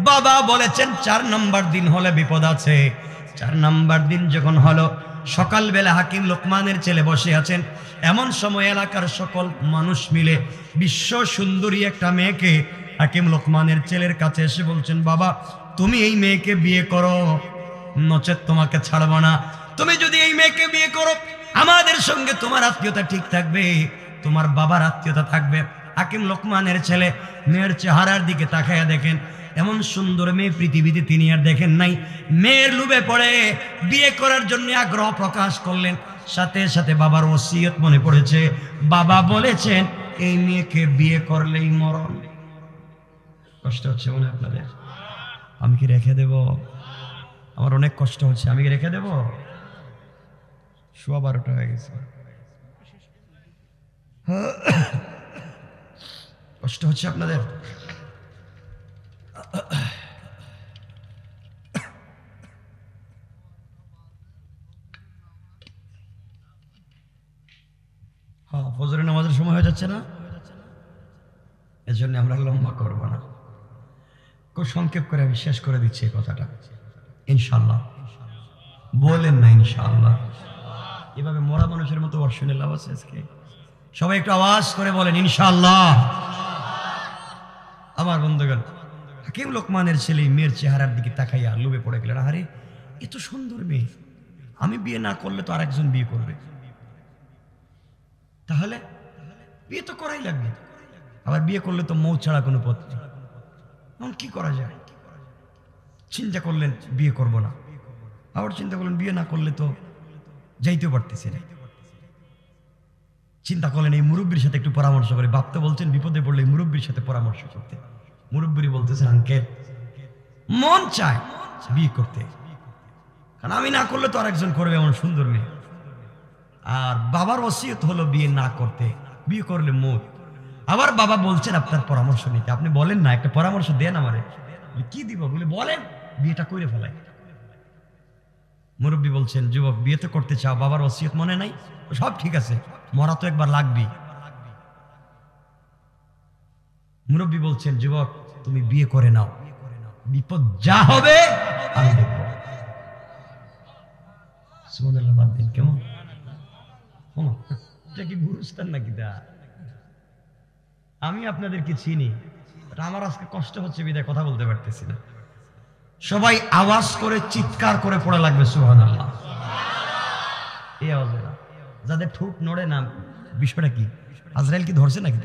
বাবা বলেছেন 4 নম্বর দিন হলে বিপদ আছে। 4 নম্বর দিন যখন হলো, সকালবেলা হাকিম লোকমানের ছেলে বসে আছেন। এমন সময় এলাকার সকল মানুষ মিলে বিশ্ব সুন্দরী একটা মেয়েকে হাকিম লোকমানের ছেলের কাছে এসে বলছেন, বাবা তুমি এই মেয়েকে বিয়ে করো, নচেত তোমাকে ছাড়বো না। তুমি যদি এই মেয়েকে বিয়ে করো, আমাদের সঙ্গে তোমার আত্মীয়তা ঠিক থাকবে, তোমার বাবার আত্মীয়তা থাকবে। হাকিম লোকমানের ছেলে মেয়ের চেহারার দিকে তাকায়া দেখেন, এমন সুন্দর মেয়ে পৃথিবীতে তিনি আর দেখেন নাই। মেয়ের লোভে পড়ে বিয়ে করার জন্য আগ্রহ প্রকাশ করলেন। সাথে সাথে বাবার ওসিয়ত মনে পড়েছে। বাবা বলেছেন এই মেয়েকে বিয়ে করলেই মরণ। কষ্ট হচ্ছে মনে আপনাদের? আমি কি রেখে দেব? আমার অনেক কষ্ট হচ্ছে, আমি কি রেখে দেব? 12:15 হয়ে গেছে। কষ্ট হচ্ছে আপনাদের? হ্যাঁ, ফজরের নামাজের সময় হয়ে যাচ্ছে না, এজন্য আমরা লম্বা করব না, খুব সংক্ষেপ করে আমি শেষ করে দিচ্ছি এই কথাটা। ইনশাআল্লাহ বলেন না ইনশাআল্লাহ? এভাবে মরা মানুষের মতো শুনে লাভ আছে আজকে? সবাই একটু আওয়াজ করে বলেন ইনশাআল্লাহ। আমার বন্ধুগণ, হাকিম লোকমানের ছেলে মেয়ের চেহারার দিকে তাকাইয়া লোভে পড়ে গেলেন। আরে এত সুন্দর মেয়ে, আমি বিয়ে না করলে তো আরেকজন বিয়ে করবে, তাহলে বিয়ে তো করাই লাগবে। আবার বিয়ে করলে তো মৌত ছাড়া কোনো পথ নেই, এখন কি করা যায়? চিন্তা করলেন বিয়ে করব না, আবার চিন্তা করলেন বিয়ে না করলে তো যাইতেও পারতেছি না। চিন্তা করলেন এই মুরব্বীর সাথে একটু পরামর্শ করে। বাপ তো বলছেন বিপদে পড়লে মুরব্বীর সাথে পরামর্শ করতে। মুরব্বী বলতেছেন আঙ্কেল মন চায় বিয়ে করতে, কারণ আমি না করলে তো আরেকজন করবে, এমন সুন্দর মেয়ে। আর বাবার ওসিয়ত হলো বিয়ে না করতে, বিয়ে করলে মত। আবার বাবা বলছেন আপনার পরামর্শ নিতে, আপনি বলেন না একটা পরামর্শ দেন আমারে। কি দিব বলে বলেন, বিয়েটা করে ফেলাই। মুরব্বী বলছেন যুবক বিয়ে তো করতে চাও, বাবার ওসিয়ত মনে নাই, সব ঠিক আছে, মরা তো একবার লাগবে। মুরব্বী বলছেন যুবক তুমি বিয়ে করে নাও, বিপদ যা হবে আমি দেখব। সুবহানাল্লাহ, বাদ দিন কেমন? এটা কি গুরুস্থান নাকি? আমি আপনাদেরকে চিনি, আমার আজকে কষ্ট হচ্ছে বিদায় কথা বলতে পারতেছি না। সবাই আওয়াজ করে চিৎকার করে পড়া লাগবে সুবহানাল্লাহ। এই আওয়াজে না, যাদের ঠোঁট নড়ে না, বিষয়টা কি? আজরাইল কি ধরছে নাকি?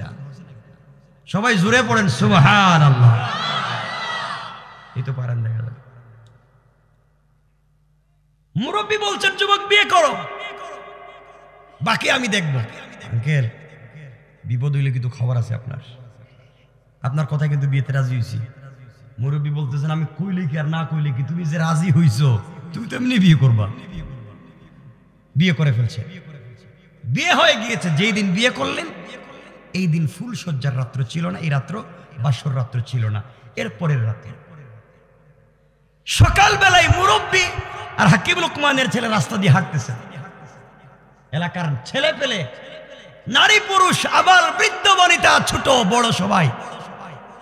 সবাই জোরে পড়েন সুবহানাল্লাহ। এই তো পারেন, দেখা যায়। মুরব্বী বলছেন যুবক বিয়ে করো, বাকি আমি দেখবো। আঙ্কেল বিপদ হইলে কিন্তু খবর আছে আপনার, আপনার কথা কিন্তু বিয়েতে রাজি হয়েছি। মুরব্বী বলতেছেন আমি কইলে কি আর না কইলে কি, তুমি যে রাজি হইছো তুমি তো এমনি বিয়ে করবা। বিয়ে করে ফেলছে, বিয়ে হয়ে গিয়েছে। যেই দিন বিয়ে করলেন এই দিন ফুল সজ্জার রাত্র ছিল না, এই রাত্র বাসর রাত্র ছিল না, এর পরের রাতে সকালবেলায় মুরব্বী আর হাকিম লোকমানের ছেলে রাস্তা দিয়ে হাঁটতেছে। এলাকার ছেলে পেলে, নারী পুরুষ, আবার বৃদ্ধ বনিতা, ছোট বড় সবাই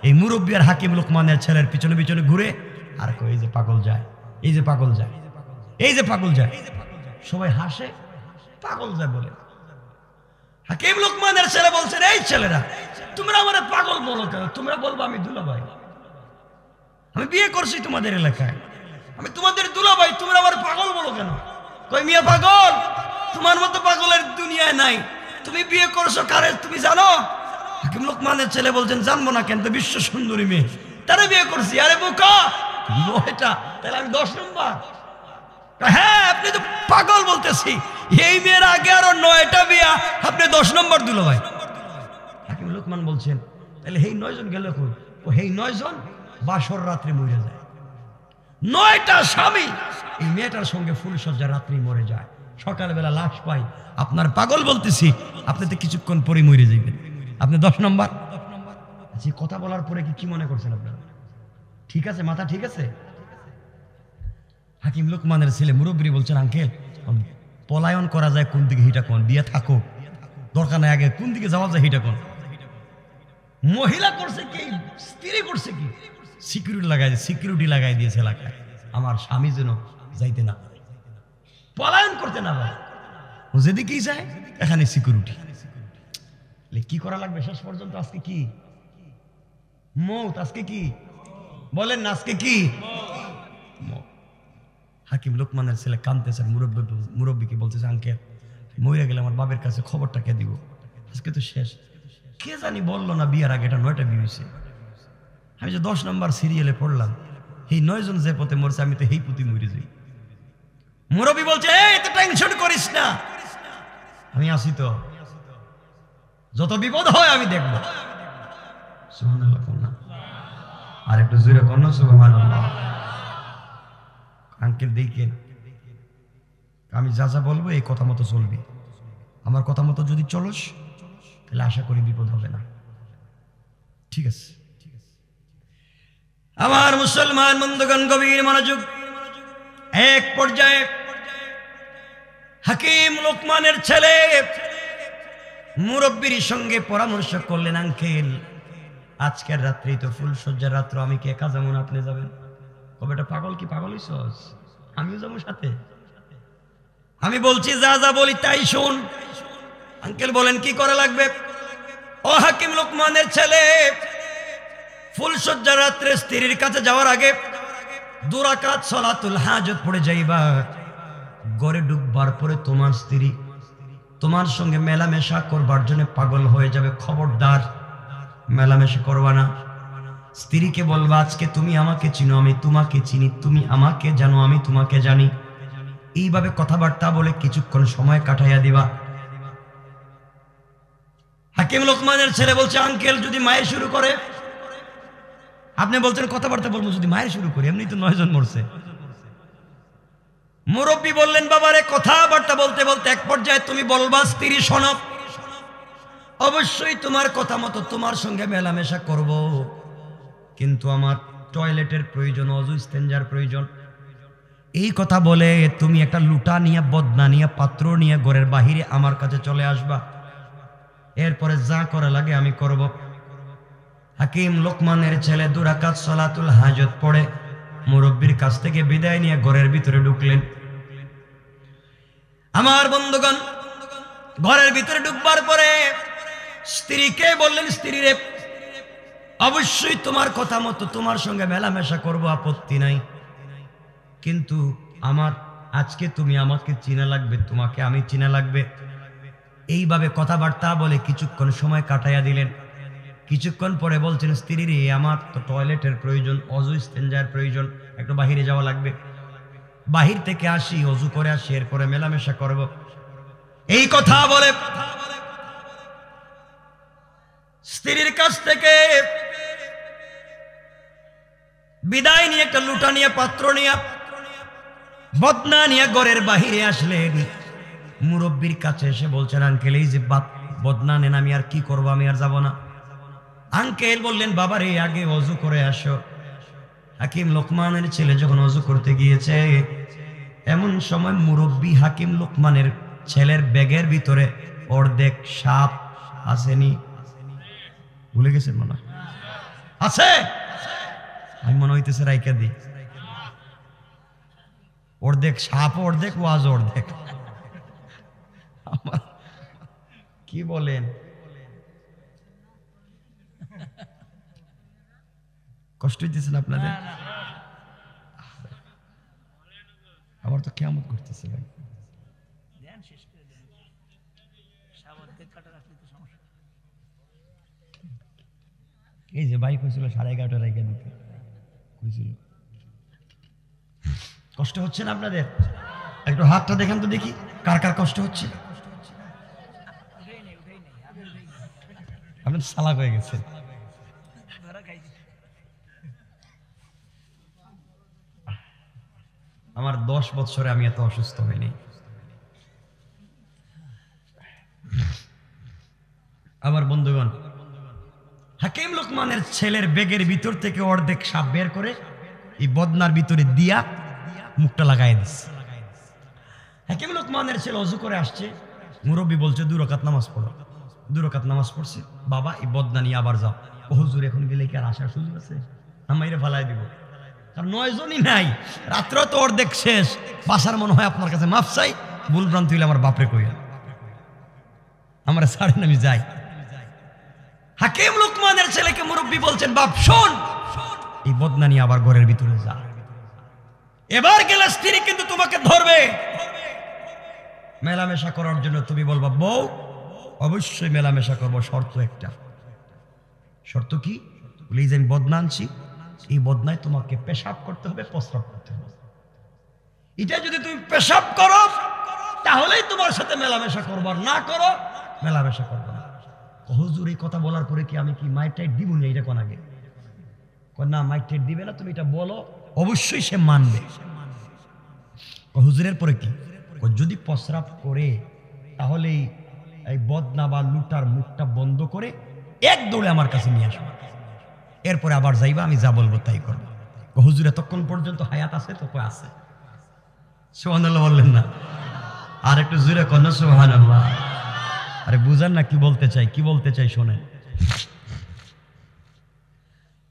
এই মুরব্বী আর হাকিম লোকমানের ছেলের পিছনে পিছনে ঘুরে আর এই যে পাগল যায়, এই যে পাগল যায়, এই যে পাগল যায়। সবাই হাসে, পাগল যায় বলে। হাকিম লোকমানের ছেলে বলছেন এই ছেলেরা তোমরা আমার পাগল বলো কেন? তোমরা বলবো আমি দুলাভাই, আমি বিয়ে করছি তোমাদের এলাকায়, আমি তোমাদের দুলাভাই, তোমরা আমার পাগল বলো কেন? কই মিয়া পাগল, তোমার মতো পাগলের দুনিয়ায় নাই। তুমি বিয়ে করছো কারে তুমি জানো? হাকিম লোকমানের ছেলে বলছেন জানবো না কেন, তো বিশ্ব সুন্দরী মেয়ে, তারে বিয়ে করছি। আরে বোকা, 9টা, তাহলে আমি 10 নম্বর? হ্যাঁ আপনি তো পাগল বলতেছি, এই মেয়ের আগে আরো 9টা বিয়া, আপনি 10 নম্বর দুলাভাই। হাকিম লোকমান বলছেন তাহলে এই 9 জন গেল কই? ও এই 9 জন বাসর রাত্রি মরে যায়। 9টা স্বামী এই মেয়েটার সঙ্গে ফুলসজ্জার রাত্রি মরে যায়, সকালবেলা লাশ পাই। আপনার পাগল বলতেছি, আপনি তো কিছুক্ষণ পরে মরে যাবেন, আপনি 10 নম্বর। যে কথা বলার পরে কি মনে করছেন আপনারা? ঠিক আছে, মাথা ঠিক আছে? হাকিম লোকমানের ছেলে মুরব্বী বলছেন আঙ্কেল পলায়ন করা যায় কোন দিকে হিটা কোন, বিয়ে থাকো দরকার নাই, আগে কোন দিকে যাওয়া যায় হিটা কোন। মহিলা করছে কি, স্ত্রী করছে কি, সিকিউরিটি লাগাই দিয়েছে এলাকায়, আমার স্বামী যেন যাইতে না পারে, পলায়ন করতে না পারে, ও যেদিকেই যায় এখানে সিকিউরিটি। কি করা লাগবে শেষ পর্যন্ত? আজকে কি মৌত, আজকে কি বলেন না, আজকে কি হাকিম লোকমানের ছেলে কাঁদতেছেন, মুরব্বীকে বলতেছে আঙ্কেল মইরা গেলে আমার বাবার কাছে খবরটা কে দিব, আজকে তো শেষ। কে জানি বললো না বিয়ার আগে এটা 9টা বিয়ে হয়েছে। আমি যে 10 নম্বর সিরিয়ালে পড়লাম, এই 9 জন যে পথে মরছে আমি তো এই পুঁতি মরে যাই। মুরব্বী বলছে এত টেনশন করিস না, আমি আসি তো, যত বিপদ হয় আমি দেখবো। সুবহানাল্লাহ কন্যা, আর একটু জোরে কন্যা সুবহানাল্লাহ। আঙ্কেল দেখেন আমি যা যা বলবো এই কথা মতো চলবি, আমার কথা মতো যদি চলস তাহলে আশা করি বিপদ হবে না, ঠিক আছে? আমার মুসলমান বন্ধুগণ গভীর মনোযোগ। এক পর্যায়ে হাকিম লোকমানের ছেলে মুরব্বীর সঙ্গে পরামর্শ করলেন, আঙ্কেল আজকের রাত্রেই তো ফুলসজ্জার রাত্র, আমি কি একা যাবো না আপনি যাবেন? কবে এটা পাগল, কি পাগল হইছস? আমিও যাবো সাথে। আমি বলছি যা যা বলি তাই শোন। আঙ্কেল বলেন কি করা লাগবে? ও হাকিম লোকমানের ছেলে, ফুলসজ্জার রাত্রে স্ত্রীর কাছে যাওয়ার আগে 2 রাকাত সালাতুল হাজত পড়ে যাইবা। ঘরে ঢুকবার পরে তোমার স্ত্রী তোমার সঙ্গে মেলামেশা করবার জন্য পাগল হয়ে যাবে, খবরদার মেলামেশা করবা না। স্ত্রীকে বলবা আজকে তুমি আমাকে চিনো, আমি তোমাকে চিনি, তুমি আমাকে জানো, আমি তোমাকে জানি। এইভাবে কথাবার্তা বলে কিছুক্ষণ সময় কাটাইয়া দিবা। হাকিম লোকমানের ছেলে বলছে আঙ্কেল যদি মায়ের শুরু করে, আপনি বলছেন কথাবার্তা বলবো, যদি মায়ের শুরু করি, এমনি তো 9 জন মরছে। মুরব্বী বললেন বাবারে কথাবার্তা বলতে বলতে এক পর্যায়ে তুমি বলবা স্ত্রী শোনো, অবশ্যই তোমার কথা মতো তোমার সঙ্গে মেলামেশা করব, কিন্তু আমার টয়লেটের প্রয়োজন, অজু ইস্তেঞ্জার প্রয়োজন। এই কথা বলে তুমি একটা লুটা নিয়ে, বদনা নিয়ে, পাত্র নিয়ে ঘরের বাহিরে আমার কাছে চলে আসবা, এরপরে যা করা লাগে আমি করব। হাকিম লোকমানের ছেলে 2 রাকাত সালাতুল হাজত পড়ে মুরব্বীর কাছ থেকে বিদায় নিয়ে ঘরের ভিতরে ঢুকলেন। আমার বন্ধুগণ ঘরের ভিতরে ঢুকবার পরে স্ত্রীকে বললেন, স্ত্রী রে অবশ্যই তোমার কথা মতো তোমার সঙ্গে মেলামেশা করব, আপত্তি নাই, কিন্তু আমার আজকে তুমি আমাকে চিনা লাগবে, তোমাকে আমি চিনা লাগবে। এইভাবে কথাবার্তা বলে কিছুক্ষণ সময় কাটাইয়া দিলেন। কিছুক্ষণ পরে বলছেন স্ত্রী রে আমার তো টয়লেটের প্রয়োজন, অজু ইস্তেঞ্জার প্রয়োজন, একটু বাহিরে যাওয়া লাগবে, বাহির থেকে আসি, অজু করে আসি, এরপরে মেলামেশা করব। এই কথা বলে স্ত্রীর কাছ থেকে বিদায় নিয়ে একটা লুটা নিয়ে, পাত্র নিয়ে, বদনা নিয়ে ঘরের বাহিরে আসলেন। মুরব্বীর কাছে এসে বলছেন আঙ্কেল এই যে বদনা নেন, আমি আর কি করবো, আমি আর যাব না। আঙ্কেল বললেন বাবার এই আগে অজু করে আসো। হাকিম লোকমানের ছেলে যখন অজু করতে গিয়েছে, এমন সময় মুরব্বী হাকিম লোকমানের ছেলের ব্যাগের ভিতরে অর্ধেক সাপ আসেনি, ভুলে গেছেন মনে আছে, আমি মনে হইতেছে রাইকা দি, অর্ধেক সাপ অর্ধেক ওয়াজ অর্ধেক। কি বলেন, কষ্ট হইতেছেন আপনাদের? আমার তো কিয়ামত করতেছে ভাই। এই যে ভাই কইছিল 11:30 রাইখা দিতে কইছিল, কষ্ট হচ্ছে না আপনাদের? একটু হাতটা দেখেন তো দেখি কার কার কষ্ট হচ্ছে। আপনার সালাক হয়ে গেছে। আমার 10 বছরে আমি এত অসুস্থ হইনি। আমার বন্ধুগণ হাকিম লোকমানের ছেলের ব্যাগের ভিতর থেকে অর্ধেক সাপ বের করে এই বদনার ভিতরে দিয়া মুখটা লাগাই দিচ্ছে। হাকিম লোকমানের ছেলে অজু করে আসছে, মুরব্বী বলছে 2 রাকাত নামাজ পড়ো। 2 রাকাত নামাজ পড়ছে। বাবা এই বদনা নিয়ে আবার যাও। ও হুজুর এখন গেলে কি আর আসার সুযোগ আছে? আমাইরে ফালাই দিব, কারণ 9 জনই নাই, রাত্র তো অর্ধেক শেষ। বাসার মনে হয় আপনার কাছে মাফ চাই, ভুল ভ্রান্তি হইলে আমার বাপরে কইয়া আমরা ছাড়েন, আমি যাই। হাকিম লোকমানের ছেলেকে মুরব্বী বলছেন, বাপ শোন, এই বদনা নিয়ে আবার ঘরের ভিতরে যা। এবার গেলে স্ত্রী কিন্তু তোমাকে ধরবে। মেলামেশা করার জন্য তুমি বলবা, বউ অবশ্যই মেলামেশা করবো, শর্ত একটা। শর্ত কি? বলে যে আমি বদনা আনছি, এই বদনায় তোমাকে পেশাব করতে হবে, প্রস্রাব করতে হবে। এটা যদি তুমি পেশাব করো তাহলেই তোমার সাথে মেলামেশা করবো, আর না করো মেলামেশা করবো না। হুজুর এই কথা বলার পরে কি আমি কি মাইট টাইট দিব না? এটা কোন আগে না, মাইট টাইট দিবে না, তুমি এটা বলো, অবশ্যই সে মানবে। হুজুরের পরে কি? যদি প্রস্রাব করে তাহলে এই বদনা বা লুটার মুখটা বন্ধ করে এক দৌড়ে আমার কাছে নিয়ে আসবে, এরপরে আবার যাইবা, আমি যা বলবো তাই করবো। হুজুর এতক্ষণ পর্যন্ত হায়াত আছে তো? আছে। সুবহানাল্লাহ বললেন না? আর একটু জোরে কর না সুবহানাল্লাহ। আরে বুঝান না কি বলতে চাই, কি বলতে চাই শোনেন।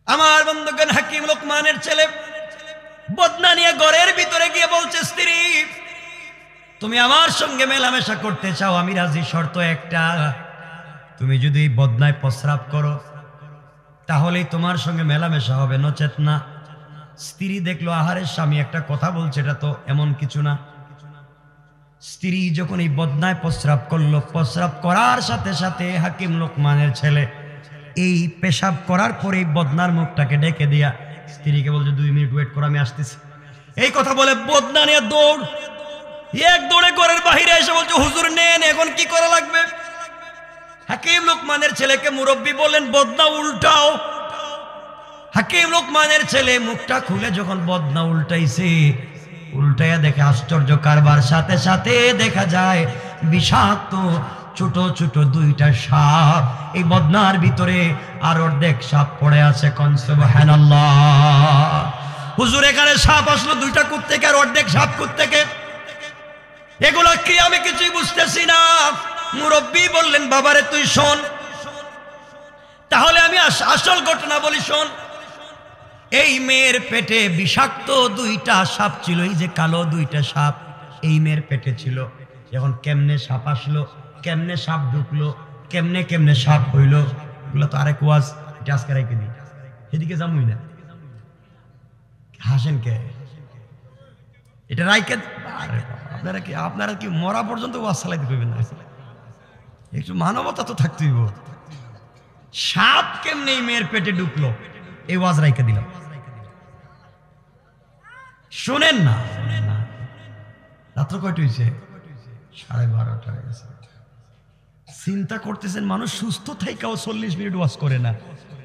আমার বন্ধুগণ, হাকিম লোকমানের ছেলে বদনা নিয়ে ঘরের ভিতরে গিয়ে বলছে, স্ত্রী তুমি আমার সঙ্গে মেলামেশা করতে চাও, আমি রাজি, শর্ত একটা, তুমি যদি বদনায় প্রস্রাব করো তাহলেই তোমার সঙ্গে মেলামেশা হবে, নচেত না। স্ত্রী দেখলো আহারের স্বামী একটা কথা বলছে, এটা তো এমন কিছু না। স্ত্রী যখন এই বদনায় প্রস্রাব করলো, প্রস্রাব করার সাথে সাথে হাকিম লোকমানের ছেলে এই পেশাব করার পরে বদনার মুখটাকে ডেকে দিয়া স্ত্রীকে বলছে, 2 মিনিট ওয়েট করো, আমি আসতেছি। এই কথা বলে বদনা নিয়ে দৌড়, এক দৌড়ে ঘরের বাহিরে এসে বলছে, হুজুর নেন, এখন কি করা লাগবে? হাকিম লোকমানের ছেলেকে মুরব্বী বললেন, বদনা উল্টাও। হাকিম লোকমানের ছেলে মুখটা খুলে যখন বদনা উল্টাইছে, উল্টাইয়া দেখে আশ্চর্য কারবার, সাথে সাথে দেখা যায় বিষাক্ত ছোট ছোট 2টা সাপ এই বদনার ভিতরে, আর অর্ধেক সাপ পড়ে আছে। কোন সুবহানাল্লাহ। হুজুর এখানে সাপ আসলো 2টা কোথা থেকে, আর অর্ধেক সাপ কোথা থেকে? এগুলো কি আমি কিছুই বুঝতেছি না। মুরব্বী বললেন, বাবারে তুই শোন, তাহলে আমি আসল ঘটনা বলি, শোন। এই মেয়ের পেটে বিষাক্ত 2টা সাপ ছিল, এই যে কালো 2টা সাপ এই মেয়ের পেটে ছিল। এখন কেমনে সাপ আসলো, কেমনে সাপ ঢুকলো, কেমনে কেমনে সাপ হইলো, এগুলো তো আরেক ওয়াজ, এটা আজকে রেখে দিই, সেদিকে যাবই না। হাসেন কে? এটা রাইকে আপনারা কি মরা পর্যন্ত ওয়াজ চালাইতে পারবেন না? একটু মানবতা তো থাকতেই। সাপ কেমনে এই মেয়ের পেটে ঢুকলো, এই ওয়াজ রাইকে দিলাম, শুনেন না। রাত্র কয়টা হয়েছে? 12:30 হয়ে গেছে। চিন্তা করতেছেন, মানুষ সুস্থ থাইকাও 40 মিনিট ওয়াজ করে না,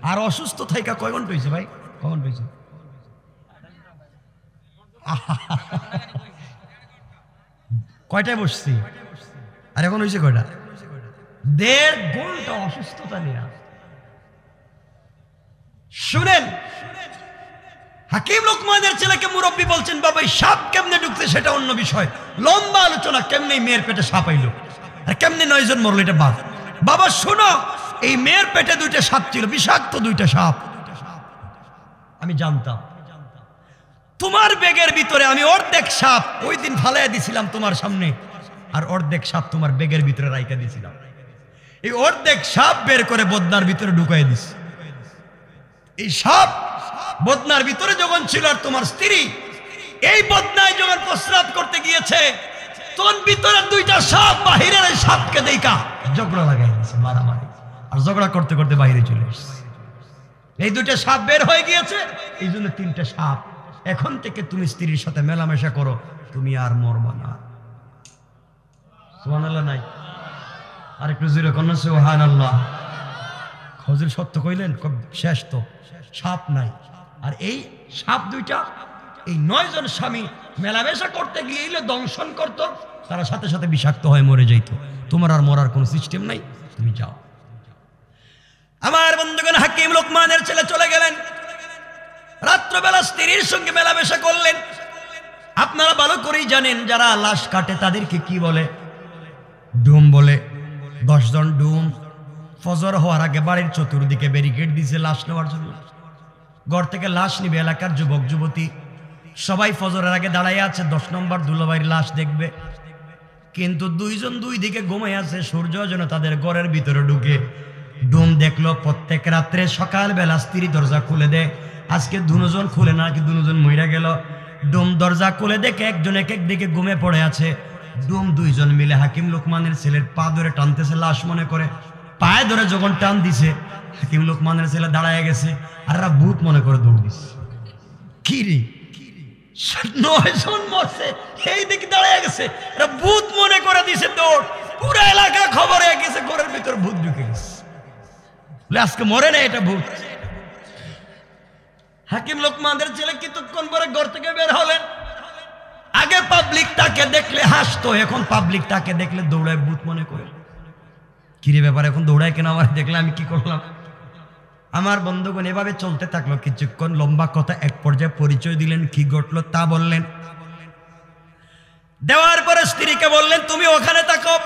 আর অসুস্থ থাইকা কয় ঘন্টা হয়েছে ভাই? কয় ঘন্টা হয়েছে? কয়টায় বসছি, আর এখন হয়েছে কয়টা? 1.5 ঘন্টা অসুস্থতা নিয়ে। শুনেন, হাকিম লোকমানের ছেলেকে মুরব্বী বলছেন, বাবা এই সাপ কেমনে ঢুকছে সেটা অন্য বিষয়, লম্বা আলোচনা, কেমনে মেয়ের পেটে সাপ আইলো আর কেমনে 9 জন মরলো এটা বাদ। বাবা শোনো, এই মেয়ের পেটে 2টা সাপ ছিল, বিষাক্ত 2টা সাপ। আমি জানতাম তোমার ব্যাগের ভিতরে আমি অর্ধেক সাপ ওই দিন ফালাইয়া দিছিলাম তোমার সামনে, আর অর্ধেক সাপ তোমার ব্যাগের ভিতরে রাইখা দিছিলাম। এই অর্ধেক সাপ বের করে বদনার ভিতরে ঢুকাই দিছি। এই সাপ বদনার ভিতরে যখন ছিল, আর তোমার স্ত্রী এই বদনায় যখন প্রস্রাব করতে গিয়েছে, তখন ভিতরে 2টা সাপ বাহিরের এই সাপকে দেখা ঝগড়া লাগাই দিয়েছে, মারামারি, আর ঝগড়া করতে করতে বাহিরে চলে এসেছে। এই 2টা সাপ বের হয়ে গিয়েছে, এই জন্য 3টা সাপ। এখন থেকে তুমি স্ত্রীর সাথে মেলামেশা করো, তুমি আর মরবা না। সুবহানাল্লাহ নাই? আর একটু জোরে কোন সুবহানাল্লাহ। হুজুর সত্য কইলেন, শেষ তো, সাপ নাই। আর এই সাপ 2টা এই 9 জন স্বামী মেলামেশা করতে গিয়ে দংশন করত, তারা সাথে সাথে বিষাক্ত হয়ে মরে যাইত। তোমার আর মরার কোনো সিস্টেম নাই, তুমি যাও। আমার বন্ধুগণ, হাকিম লোকমানের ছেলে চলে গেলেন, রাত্রবেলা স্ত্রীর সঙ্গে মেলামেশা করলেন। আপনারা ভালো করেই জানেন যারা লাশ কাটে তাদেরকে কি বলে? ডুম বলে। 10 জন ডুম ফজর হওয়ার আগে বাড়ির চতুর্দিকে ব্যারিকেড দিয়েছে লাশ নেওয়ার জন্য। ঘর থেকে লাশ নিবে এলাকার যুবক যুবতী সবাই ফজরের আগে দাঁড়াই আছে, 10 নম্বর দুলাভাইয়ের লাশ দেখবে। কিন্তু 2 জন 2 দিকে ঘুমাই আছে, সূর্য যেন তাদের ঘরের ভিতরে ঢুকে। ডুম দেখলো প্রত্যেক রাত্রে সকালবেলা স্ত্রী দরজা খুলে দেয়। আজকে 2 জন খুলে না, কি 2 জন মইরা গেল। ডুম দরজা খুলে দেখে একজন এক দিকে ঘুমে পড়ে আছে। ডুম 2 জন মিলে হাকিম লোকমানের ছেলের পা ধরে টানতেছে লাশ মনে করে। পায়ে ধরে যখন টান দিছে হাকিম লোকমানের ছেলে দাঁড়ায় গেছে, আর ভূত মনে করে দৌড় দিছে। কি রে 9 জন মরছে, এই দিকে দাঁড়ায় গেছে, ভূত মনে করে দিছে দৌড়। পুরো এলাকা খবর হয়ে গেছে, ঘরের ভিতর ভূত ঢুকে গেছে। আজকে মরে না, এটা ভূত। হাকিম লোকমানের ছেলে কিছুক্ষণ পরে ঘর থেকে বের হলেন। আগে পাবলিক তাকে দেখলে হাসতো, এখন পাবলিক তাকে দেখলে দৌড়ায় ভূত মনে করে। কিরে ব্যাপার, এখন দৌড়ায় কেন? আমার দেখলে আমি কি করলাম? আমার বন্ধুগণ এভাবে চলতে থাকলো কিছুক্ষণ। লম্বা কথা, এক পর্যায়ে পরিচয় দিলেন, কি ঘটলো তা বললেন। দেওয়ার পরে স্ত্রীকে বললেন তুমি ওখানে থাকো।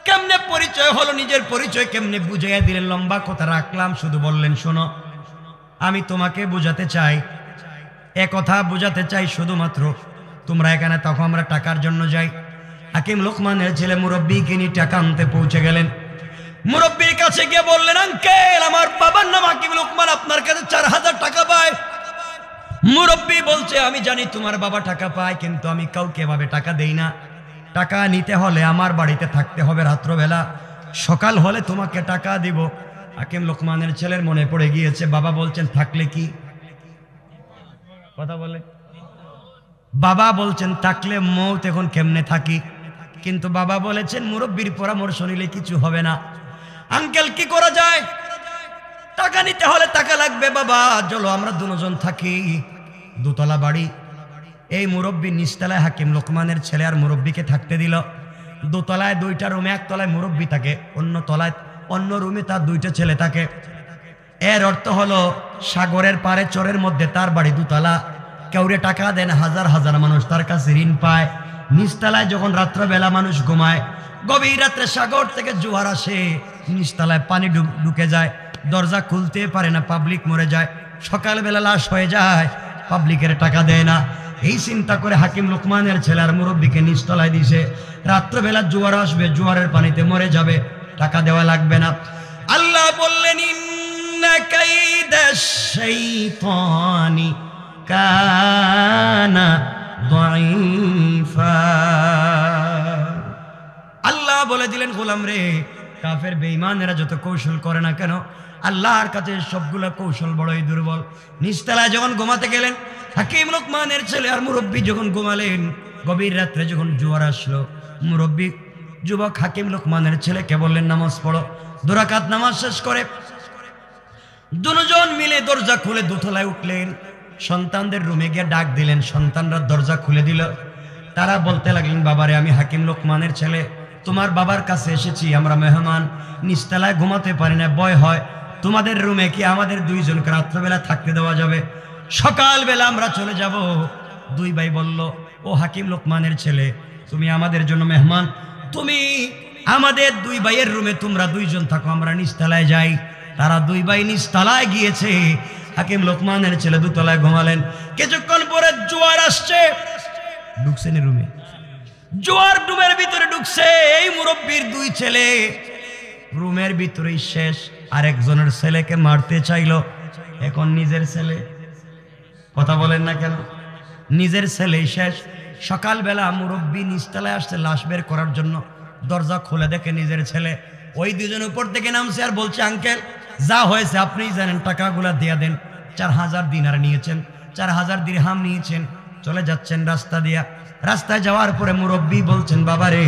কেমনে পরিচয় হলো, নিজের পরিচয় কেমনে বুঝাইয়া দিলেন। লম্বা কথা রাখলাম, শুধু বললেন শোনো আমি তোমাকে বুঝাতে চাই, কথা বুঝাতে চাই, শুধুমাত্র তোমরা এখানে তখন আমরা টাকার জন্য যাই। হাকিম লোকমানের ছেলে মুরব্বীকে নিয়ে টাকা আনতে পৌঁছে গেলেন। মুরব্বীর কাছে গিয়ে বললেন আঙ্কেল আমার বাবার নাম হাকিম লোকমান, আপনার কাছে 4000 টাকা পায়। মুরব্বী বলছে আমি জানি তোমার বাবা টাকা পায়, কিন্তু আমি কাউকে এভাবে টাকা দেই না। টাকা নিতে হলে আমার বাড়িতে থাকতে হবে রাত্রবেলা, সকাল হলে তোমাকে টাকা দিব। হাকিম লোকমানের ছেলের মনে পড়ে গিয়েছে, বাবা বলছেন থাকলে কি কথা বলে, বাবা বলছেন থাকলে মৌত, এখন কেমনে থাকি? কিন্তু বাবা বলেছেন মুরব্বীর পরামর্শ নিলে কিছু হবে না। আঙ্কেল কি করা যায়? টাকা নিতে হলে টাকা লাগবে বাবা, চলো আমরা 2 জন থাকি। 2 তলা বাড়ি, এই মুরব্বী নিচতলায় হাকিম লোকমানের ছেলে আর মুরব্বীকে থাকতে দিল। 2 তলায় 2টা রুমে, 1 তলায় মুরব্বী থাকে, অন্য তলায় অন্য রুমে তার 2টা ছেলে থাকে। এর অর্থ হলো সাগরের পারে চরের মধ্যে তার বাড়ি 2 তলা। কেউরে টাকা দেন, হাজার হাজার মানুষ তার কাছে ঋণ পায়। নিচতলায় যখন রাত্রবেলা মানুষ ঘুমায়, গভীর রাত্রে সাগর থেকে জোয়ার আসে, নিচতলায় পানি ঢুকে যায়, দরজা খুলতে পারে না, পাবলিক মরে যায়। সকালবেলা লাশ হয়ে যায়, পাবলিকের টাকা দেয় না। এই চিন্তা করে হাকিম লোকমানের ছেলে আর মুরব্বীকে নিচতলায় দিছে। রাত্রবেলা জোয়ার আসবে, জোয়ারের পানিতে মরে যাবে, টাকা দেওয়া লাগবে না। আল্লাহ বললেন ইন্না কাইদাশ শাইতানি কানা দাঈফা। আল্লাহ বলে দিলেন গোলাম রে, কাফের বেঈমানেরা যত কৌশল করে না কেন, আল্লাহর কাছে সবগুলো কৌশল বড়ই দুর্বল। নিচতলায় যখন ঘুমাতে গেলেন হাকিম লোকমানের ছেলে আর মুরব্বী যখন ঘুমালেন, গভীর রাত্রে যখন জোয়ার আসলো, মুরব্বী যুবক হাকিম লোকমানের ছেলেকে বললেন নামাজ পড়ো। 2 রাকাত নামাজ শেষ করে 2 জন মিলে দরজা খুলে 2 তলায় উঠলেন। সন্তানদের রুমে গিয়ে ডাক দিলেন, সন্তানরা দরজা খুলে দিল। তারা বলতে লাগলেন বাবারে আমি হাকিম লোকমানের ছেলে, তোমার বাবার কাছে এসেছি, আমরা মেহমান, নিচতলায় ঘুমাতে পারি না, ভয় হয়, তোমাদের রুমে কি আমাদের 2 জনকে রাত্রবেলা থাকতে দেওয়া যাবে? সকালবেলা আমরা চলে যাব। 2 ভাই বলল ও হাকিম লোকমানের ছেলে, তুমি আমাদের জন্য মেহমান, তুমি আমাদের 2 ভাইয়ের রুমে তোমরা 2 জন থাকো, আমরা নিচতলায় যাই। তারা 2 ভাই নিচতলায় গিয়েছে, হাকিম লোকমানের ছেলে 2 তলায় ঘুমালেন। কিছুক্ষণ পরে জোয়ার আসছে, ঢুকছেন রুমে, জোয়ার রুমের ভিতরে ঢুকছে। এই মুরব্বীর 2 ছেলে রুমের ভিতরেই শেষ। আরেকজনের ছেলেকে মারতে চাইল, এখন নিজের ছেলে, কথা বলেন না কেন, নিজের ছেলেই শেষ। সকালবেলা মুরব্বী নিচতলায় আসছে লাশ বের করার জন্য, দরজা খুলে দেখে নিজের ছেলে। ওই 2 জন উপর থেকে নামছে আর বলছে আঙ্কেল যা হয়েছে আপনিই জানেন, টাকাগুলা দিয়ে দেন। 4000 দিনার নিয়েছেন, 4000 দিরহাম নিয়েছেন, চলে যাচ্ছেন রাস্তা দিয়া। রাস্তায় যাওয়ার পরে মুরব্বী বলছেন বাবারে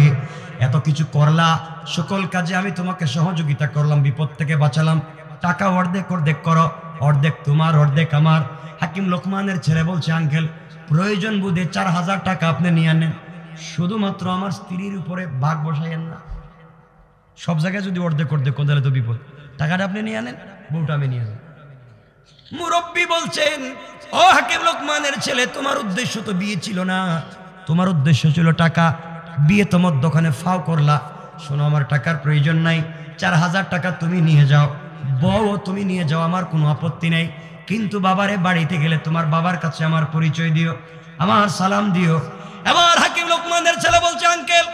এত কিছু করলা, সকল কাজে আমি তোমাকে সহযোগিতা করলাম, বিপদ থেকে বাঁচালাম, টাকা অর্ধেক অর্ধেক করো, অর্ধেক তোমার অর্ধেক আমার। হাকিম লোকমানের ছেলে বলছে আঙ্কেল প্রয়োজন বুঝে 4000 টাকা আপনি নিয়ে নেন, শুধুমাত্র আমার স্ত্রীর উপরে ভাগ বসাইয়েন না। সব জায়গায় যদি অর্ধেক অর্ধেক কোথালে তো বিপদ, টাকাটা আপনি নিয়ে আনেন, বউটা আমি নিয়ে আনেন। মুরব্বী বলছেন, ও হাকিম লোকমানের ছেলে, তোমার উদ্দেশ্য তো বিয়ে ছিল না, তোমার উদ্দেশ্য ছিল টাকা। বিয়ে তোমার দোকানে ফাও করলা। শোনো, আমার টাকার প্রয়োজন নাই, 4000 টাকা তুমি নিয়ে যাও, বউ তুমি নিয়ে যাও, আমার কোনো আপত্তি নেই। কিন্তু বাবারে বাড়িতে গেলে তোমার বাবার কাছে আমার পরিচয় দিও, আমার সালাম দিও। এবার হাকিম লোকমানের ছেলে বলছে, আঙ্কেল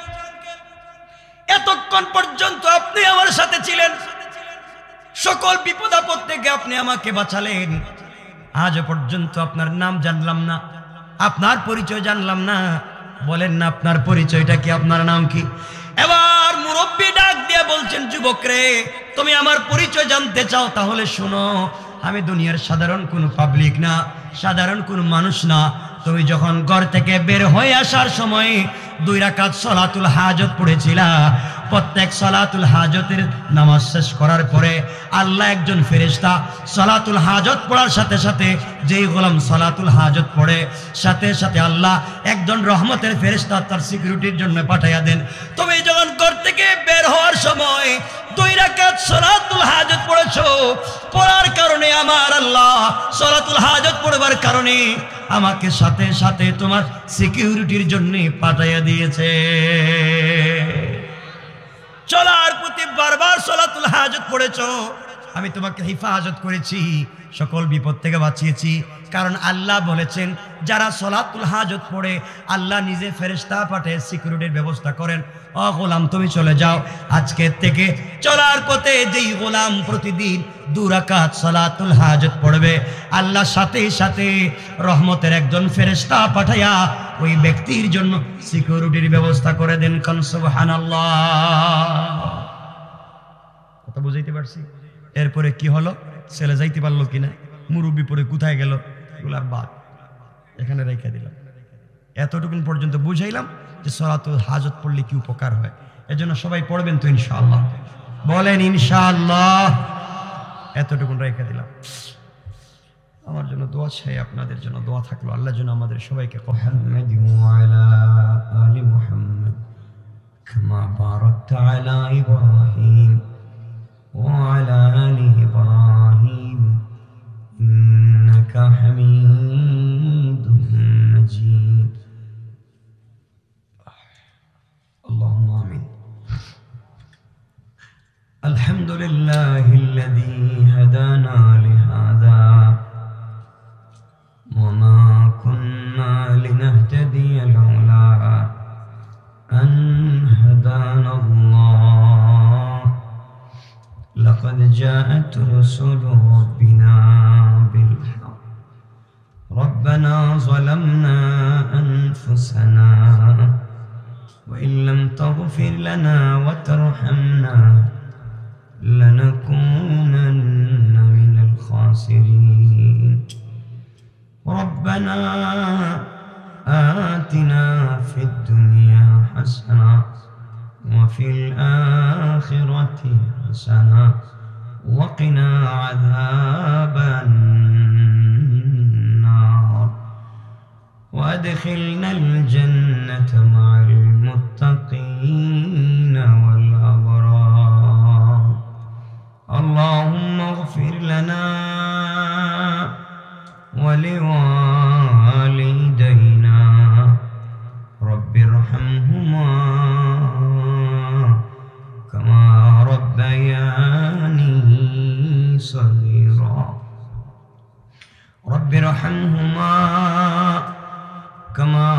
এতক্ষণ পর্যন্ত আপনি আমার সাথে ছিলেন, সকল বিপদ আপদ থেকে আপনি আমাকে বাঁচালেন, আজ পর্যন্ত আপনার নাম জানলাম না, আপনার পরিচয় জানলাম না। বলেন না আপনার পরিচয়টা কি, আপনার নাম কি? এবার মুরব্বী ডাক দিয়ে বলছেন, যুবক রে, তুমি আমার পরিচয় জানতে চাও? তাহলে শোনো, আমি দুনিয়ার সাধারণ কোনো পাবলিক না, সাধারণ কোনো মানুষ না। তুমি যখন ঘর থেকে বের হয়ে আসার সময় 2 রাকাত সালাতুল হাজত পড়েছিলা, প্রত্যেক সালাতুল হাজতের নামাজ শেষ করার পরে আল্লাহ একজন ফেরেশতা সালাতুল হাজত পড়ার সাথে সাথে, যেই গোলাম সালাতুল হাজত পড়ে, সাথে সাথে আল্লাহ একজন রহমতের ফেরেশতা তার সিকিউরিটির জন্য পাঠাইয়া দেন। তুমি যখন ঘর থেকে বের হওয়ার সময় 2 রাকাত সালাতুল হাজত পড়েছো, পড়ার কারণে আমার আল্লাহ সালাতুল হাজত পড়বার কারণে আমাকে সাথে সাথে তোমার সিকিউরিটির জন্য পাঠাইয়া দিয়েছে। চলার প্রতি বারবার সালাতুল হাজত পড়েছো, আমি তোমাকে হিফাজত করেছি, সকল বিপদ থেকে বাঁচিয়েছি। কারণ আল্লাহ বলেছেন, যারা সালাতুল হাজত পড়ে আল্লাহ নিজে ফেরেশতা পাঠিয়ে সিকিউরিটির ব্যবস্থা করেন। ও গোলাম, তুমি চলে যাও। আজকে থেকে চলার পথে যেই গোলাম প্রতিদিন 2 রাকাত সালাতুল হাজত পড়বে, আল্লাহ সাথে সাথে রহমতের একজন ফেরেশতা পাঠাইয়া ওই ব্যক্তির জন্য সিকিউরিটির ব্যবস্থা করে দেন। কোন সুবহানাল্লাহ। কথা বুঝাইতে পারছি? এরপরে কি হলো? ছেলে যাইতে পারলো কিনা, মুরব্বী পরে কোথায় গেল, এগুলা বাদ, এখানে রেখে দিলাম। এতটুকুন পর্যন্ত বুঝাইলাম যে সালাতুল হাজত পড়লে কি উপকার হয়। এজন্য সবাই পড়বেন তো ইনশাআল্লাহ, বলেন ইনশাআল্লাহ। এতটুকুন রেখে দিলাম। আমার জন্য দোয়া চাই, আপনাদের জন্য দোয়া থাকলো। আল্লাহ যেন আমাদের সবাইকে মুহাম্মাদ ওয়া আলা আলি মুহাম্মাদ কামা বারাকতা আলা ইব্রাহিম ওয়া আলা আলি ইব্রাহিম ইন্নাকা হামিদুম মাজিদ। اللهم آمين. الحمد لله الذي هدانا لهذا وما كنا لنهتدي لولا أن هدانا الله لقد جاءت رسل ربنا بالحق ربنا ظلمنا أنفسنا وإن لم تغفر لنا وترحمنا لنكونن من الخاسرين ربنا آتنا في الدنيا حسنة وفي الآخرة حسنة وقنا عذاب النار وأدخلنا الجنة مع المتقين والأبرار اللهم اغفر لنا ولوالدينا رب ارحمهما كما ربياني صغيرا رب ارحمهما كما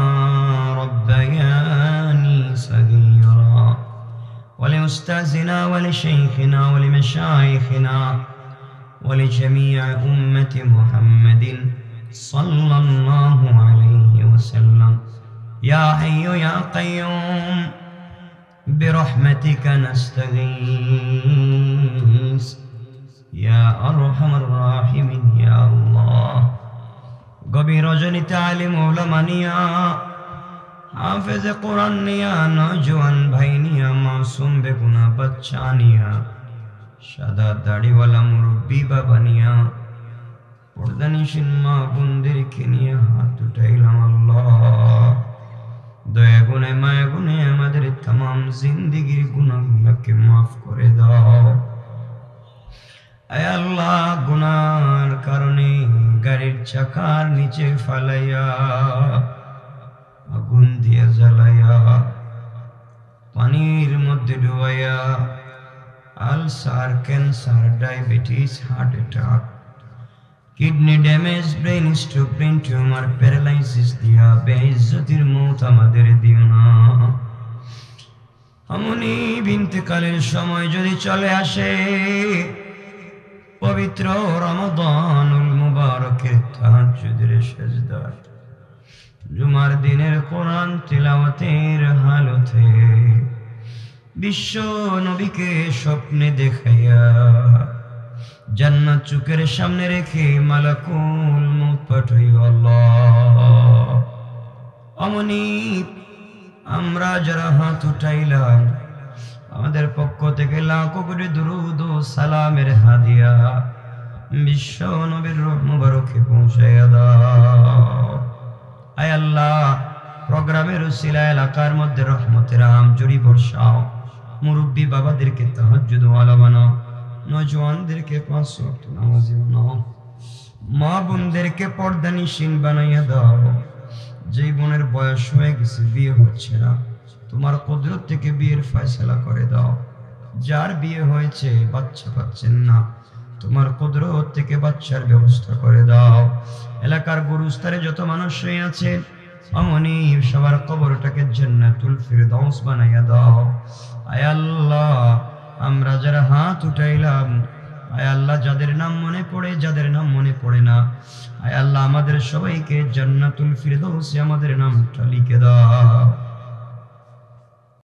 ربياني صغيرا ولأستاذنا ولشيخنا ولمشايخنا ولجميع أمة محمد صلى الله عليه وسلم يا حي يا قيوم برحمتك نستغيث يا أرحم الراحمين يا الله গভীর রজনীতে আলিম ওলামা নিয়া, হাফেজ কোরআন নিয়া, নওজোয়ান ভাই নিয়া, মাসুম বেগুনা বাচ্চা নিয়া, সাদা দাড়িওয়ালা মুরব্বী বাবা নিয়া, পর্দানিশীন মা বোনদেরকে নিয়ে হাত উঠাইলাম। আল্লাহ দয়া গুণে মায়া গুণে আমাদের तमाम জিন্দেগির গুনাহগুলোকে মাফ করে দাও। আয় আল্লাহ, গুনার কারণে গাড়ির চাকার নিচে ফালাইয়া আগুন দিয়ে জ্বালাইয়া পানির মধ্যে ডুবাইয়া ulcer, cancer, diabetes, heart attack, kidney damage, brain stroke, brain tumour, paralysis দিয়া বেইজ্জতির মৌত আমাদের দিও না। আমনি ইন্তেকালের সময় যদি চলে আসে, পবিত্র রমাদানুল মুবারকের তাহাজ্জুদের সিজদা, জুমার দিনের কোরআন তিলাওয়াতের হালতে বিশ্ব নবীকে স্বপ্নে দেখাইয়া জান্নাত চোখের সামনে রেখে মালাকুল মউত পাঠাইও আল্লাহ। অমনি আমরা যারা হাত উঠাইলাম, আমাদের পক্ষ থেকে লাখো কোটি দুরূদ ও সালামের হাদিয়া বিশ্ব নবীর রূহ মুবারকে পৌঁছাইয়া দাও। আয় আল্লাহ, প্রোগ্রামের উসিলা এলাকার মধ্যে রহমতের আমজুরি বর্ষাও। মুরব্বী বাবাদেরকে তাহাজ্জুদ ওয়ালা বানাও, নওজওয়ানদেরকে 5 ওয়াক্ত নামাজি বানাও, মা বোনদেরকে পর্দানিশীন বানাইয়া দাও। যেই বোনের বয়স হয়ে গেছে, বিয়ে হচ্ছে না, তোমার কুদরত থেকে বিয়ের ফয়সালা করে দাও। যার বিয়ে হয়েছে বাচ্চা পাচ্ছেন না, তোমার কুদরত থেকে বাচ্চার ব্যবস্থা করে দাও। এলাকার গুরুস্থানে যত মানুষ শুয়ে আছে, অমনি সবার কবরটাকে জান্নাতুল ফিরদাউস বানাইয়া দাও। আয় আল্লাহ, আমরা যারা হাত উঠাইলাম, আয় আল্লাহ, যাদের নাম মনে পড়ে, যাদের নাম মনে পড়ে না, আয় আল্লাহ, আমাদের সবাইকে জান্নাতুল ফিরদাউসে আমাদের নামটা লিখে দাও।